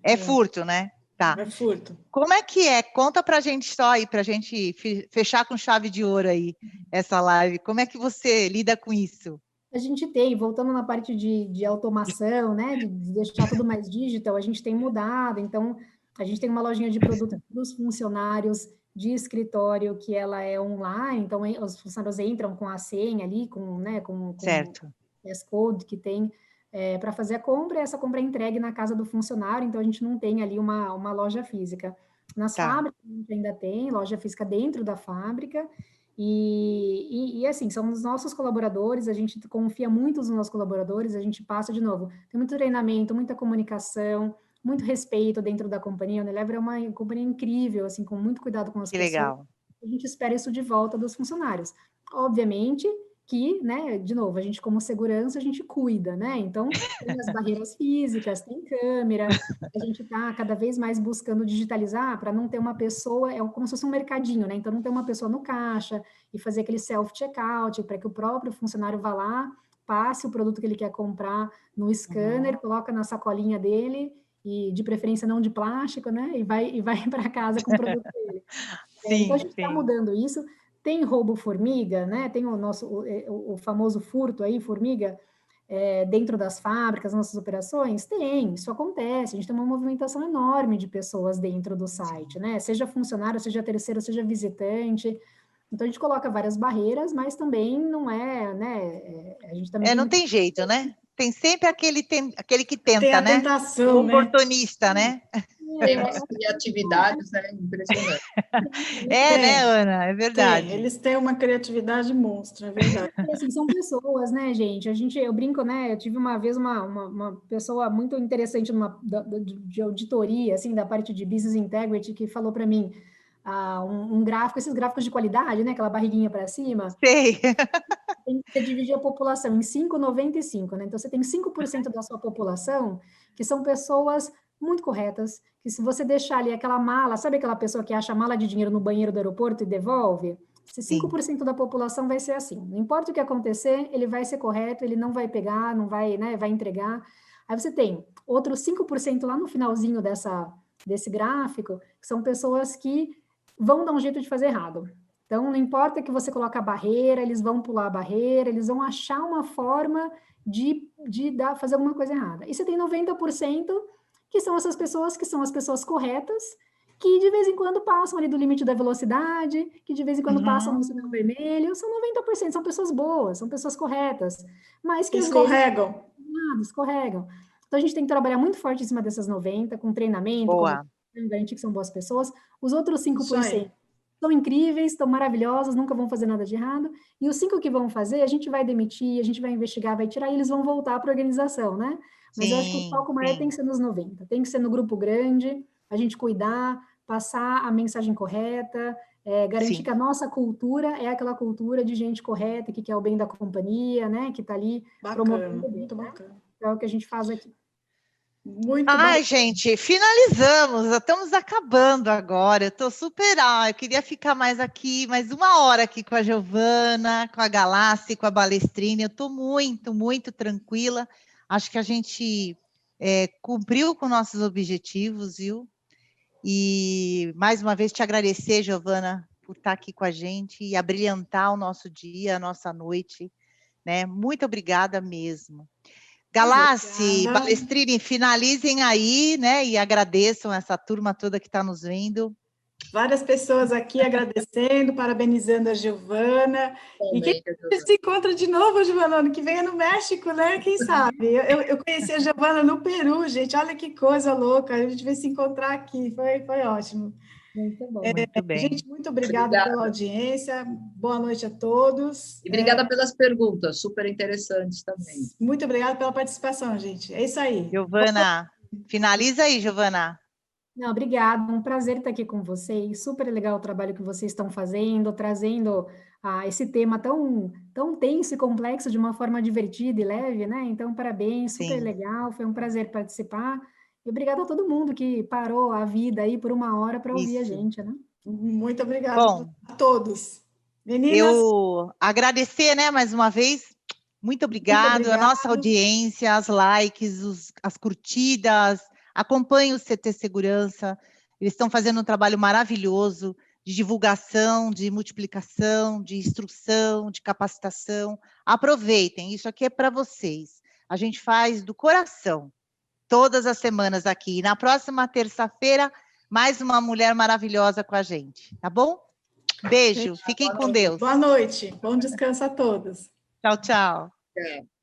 É furto, né? Tá. É furto. Como é que é? Conta pra gente só aí, pra gente fechar com chave de ouro aí, essa live. Como é que você lida com isso? A gente tem, voltando na parte de automação, né, de deixar tudo mais digital, a gente tem mudado. Então, a gente tem uma lojinha de produtos para os funcionários de escritório, que ela é online, então os funcionários entram com a senha ali, com Certo. o S-Code que tem para fazer a compra, e essa compra é entregue na casa do funcionário, então a gente não tem ali uma loja física. Nas fábricas, a gente ainda tem loja física dentro da fábrica, e assim, são os nossos colaboradores, a gente confia muito nos nossos colaboradores, a gente passa de novo, tem muito treinamento, muita comunicação, muito respeito dentro da companhia. A Unilever é uma companhia incrível, assim, com muito cuidado com as Que pessoas. legal. A gente espera isso de volta dos funcionários. Obviamente que, né, de novo, a gente como segurança, a gente cuida, né? Então, tem as barreiras físicas, tem câmera, a gente está cada vez mais buscando digitalizar para não ter uma pessoa, é como se fosse um mercadinho, né? Então, não ter uma pessoa no caixa e fazer aquele self-checkout para que o próprio funcionário vá lá, passe o produto que ele quer comprar no scanner, coloca na sacolinha dele, e de preferência não de plástico, né? E vai para casa com o produto dele. Então, a gente está mudando isso. Tem roubo formiga, né? Tem o famoso furto aí, formiga, dentro das fábricas, nossas operações? Tem, isso acontece. A gente tem uma movimentação enorme de pessoas dentro do site, né? Seja funcionário, seja terceiro, seja visitante. Então, a gente coloca várias barreiras, mas também não é, né? A gente também não tem jeito, né? Tem sempre aquele que tenta, tem a né? tentação, o oportunista, né? Tem umas criatividades, né? Impressionante. Né, Ana? É verdade. Eles têm uma criatividade monstra, é verdade. E, assim, são pessoas, né, gente? Eu brinco, né? Eu tive uma vez uma pessoa muito interessante de auditoria, assim, da parte de Business Integrity, que falou para mim um gráfico, esses gráficos de qualidade, né? Aquela barriguinha para cima. Sei. Tem que dividir a população em 5,95, né? Então, você tem 5% da sua população que são pessoas muito corretas, que se você deixar ali aquela mala, sabe aquela pessoa que acha a mala de dinheiro no banheiro do aeroporto e devolve? Se 5% da população vai ser assim. Não importa o que acontecer, ele vai ser correto, ele não vai pegar, não vai, né, vai entregar. Aí você tem outros 5% lá no finalzinho desse gráfico, que são pessoas que vão dar um jeito de fazer errado. Então, não importa que você coloque a barreira, eles vão pular a barreira, eles vão achar uma forma de fazer alguma coisa errada. E você tem 90% que são essas pessoas que são as pessoas corretas, que de vez em quando passam ali do limite da velocidade, que de vez em quando passam no sinal vermelho, são 90%, são pessoas boas, são pessoas corretas, mas que escorregam. Escorregam. Então, a gente tem que trabalhar muito forte em cima dessas 90%, com treinamento, garantir que são boas pessoas. Os outros 5% são incríveis, estão maravilhosos, nunca vão fazer nada de errado, e os 5 que vão fazer, a gente vai demitir, a gente vai investigar, vai tirar, e eles vão voltar para a organização, né? Mas eu acho que o foco maior tem que ser nos 90, tem que ser no grupo grande, a gente cuidar, passar a mensagem correta, garantir que a nossa cultura é aquela cultura de gente correta, que quer o bem da companhia, né? Que está ali promovendo o bem. Muito bacana. É o que a gente faz aqui. Muito bacana. Gente, finalizamos, estamos acabando agora. Eu estou super. Eu queria ficar mais aqui, mais uma hora aqui com a Giovana, com a Galassi, com a Balestrini. Eu estou muito, muito tranquila. Acho que a gente cumpriu com nossos objetivos, viu? E mais uma vez te agradecer, Giovana, por estar aqui com a gente e abrilhantar o nosso dia, a nossa noite, né? Muito obrigada mesmo. Galassi, Balestrini, finalizem aí, né? E agradeçam essa turma toda que está nos vendo. Várias pessoas aqui agradecendo, parabenizando a Giovana. E que se encontra de novo, Giovana, ano que vem é no México, né? Quem sabe? Eu conheci a Giovana no Peru, gente. Olha que coisa louca. A gente vai se encontrar aqui. Foi ótimo. Muito bom. Muito bem. Gente, muito obrigada pela audiência. Boa noite a todos. E obrigada pelas perguntas, super interessantes também. Muito obrigada pela participação, gente. É isso aí. Giovana, finaliza aí, Giovana. Não, obrigada, um prazer estar aqui com vocês, super legal o trabalho que vocês estão fazendo, trazendo esse tema tão tenso e complexo de uma forma divertida e leve, né? Então, parabéns, super legal, foi um prazer participar E obrigada a todo mundo que parou a vida aí por 1 hora para ouvir a gente, né? Muito obrigada a todos. Meninas, eu agradecer, né, mais uma vez. Muito obrigado à nossa audiência, as likes, as curtidas. Acompanhe o CT Segurança. Eles estão fazendo um trabalho maravilhoso de divulgação, de multiplicação, de instrução, de capacitação. Aproveitem, isso aqui é para vocês. A gente faz do coração, todas as semanas aqui. E na próxima terça-feira, mais uma mulher maravilhosa com a gente, tá bom? Beijo, fiquem com Deus. Boa noite, bom descanso a todos. Tchau, tchau. É.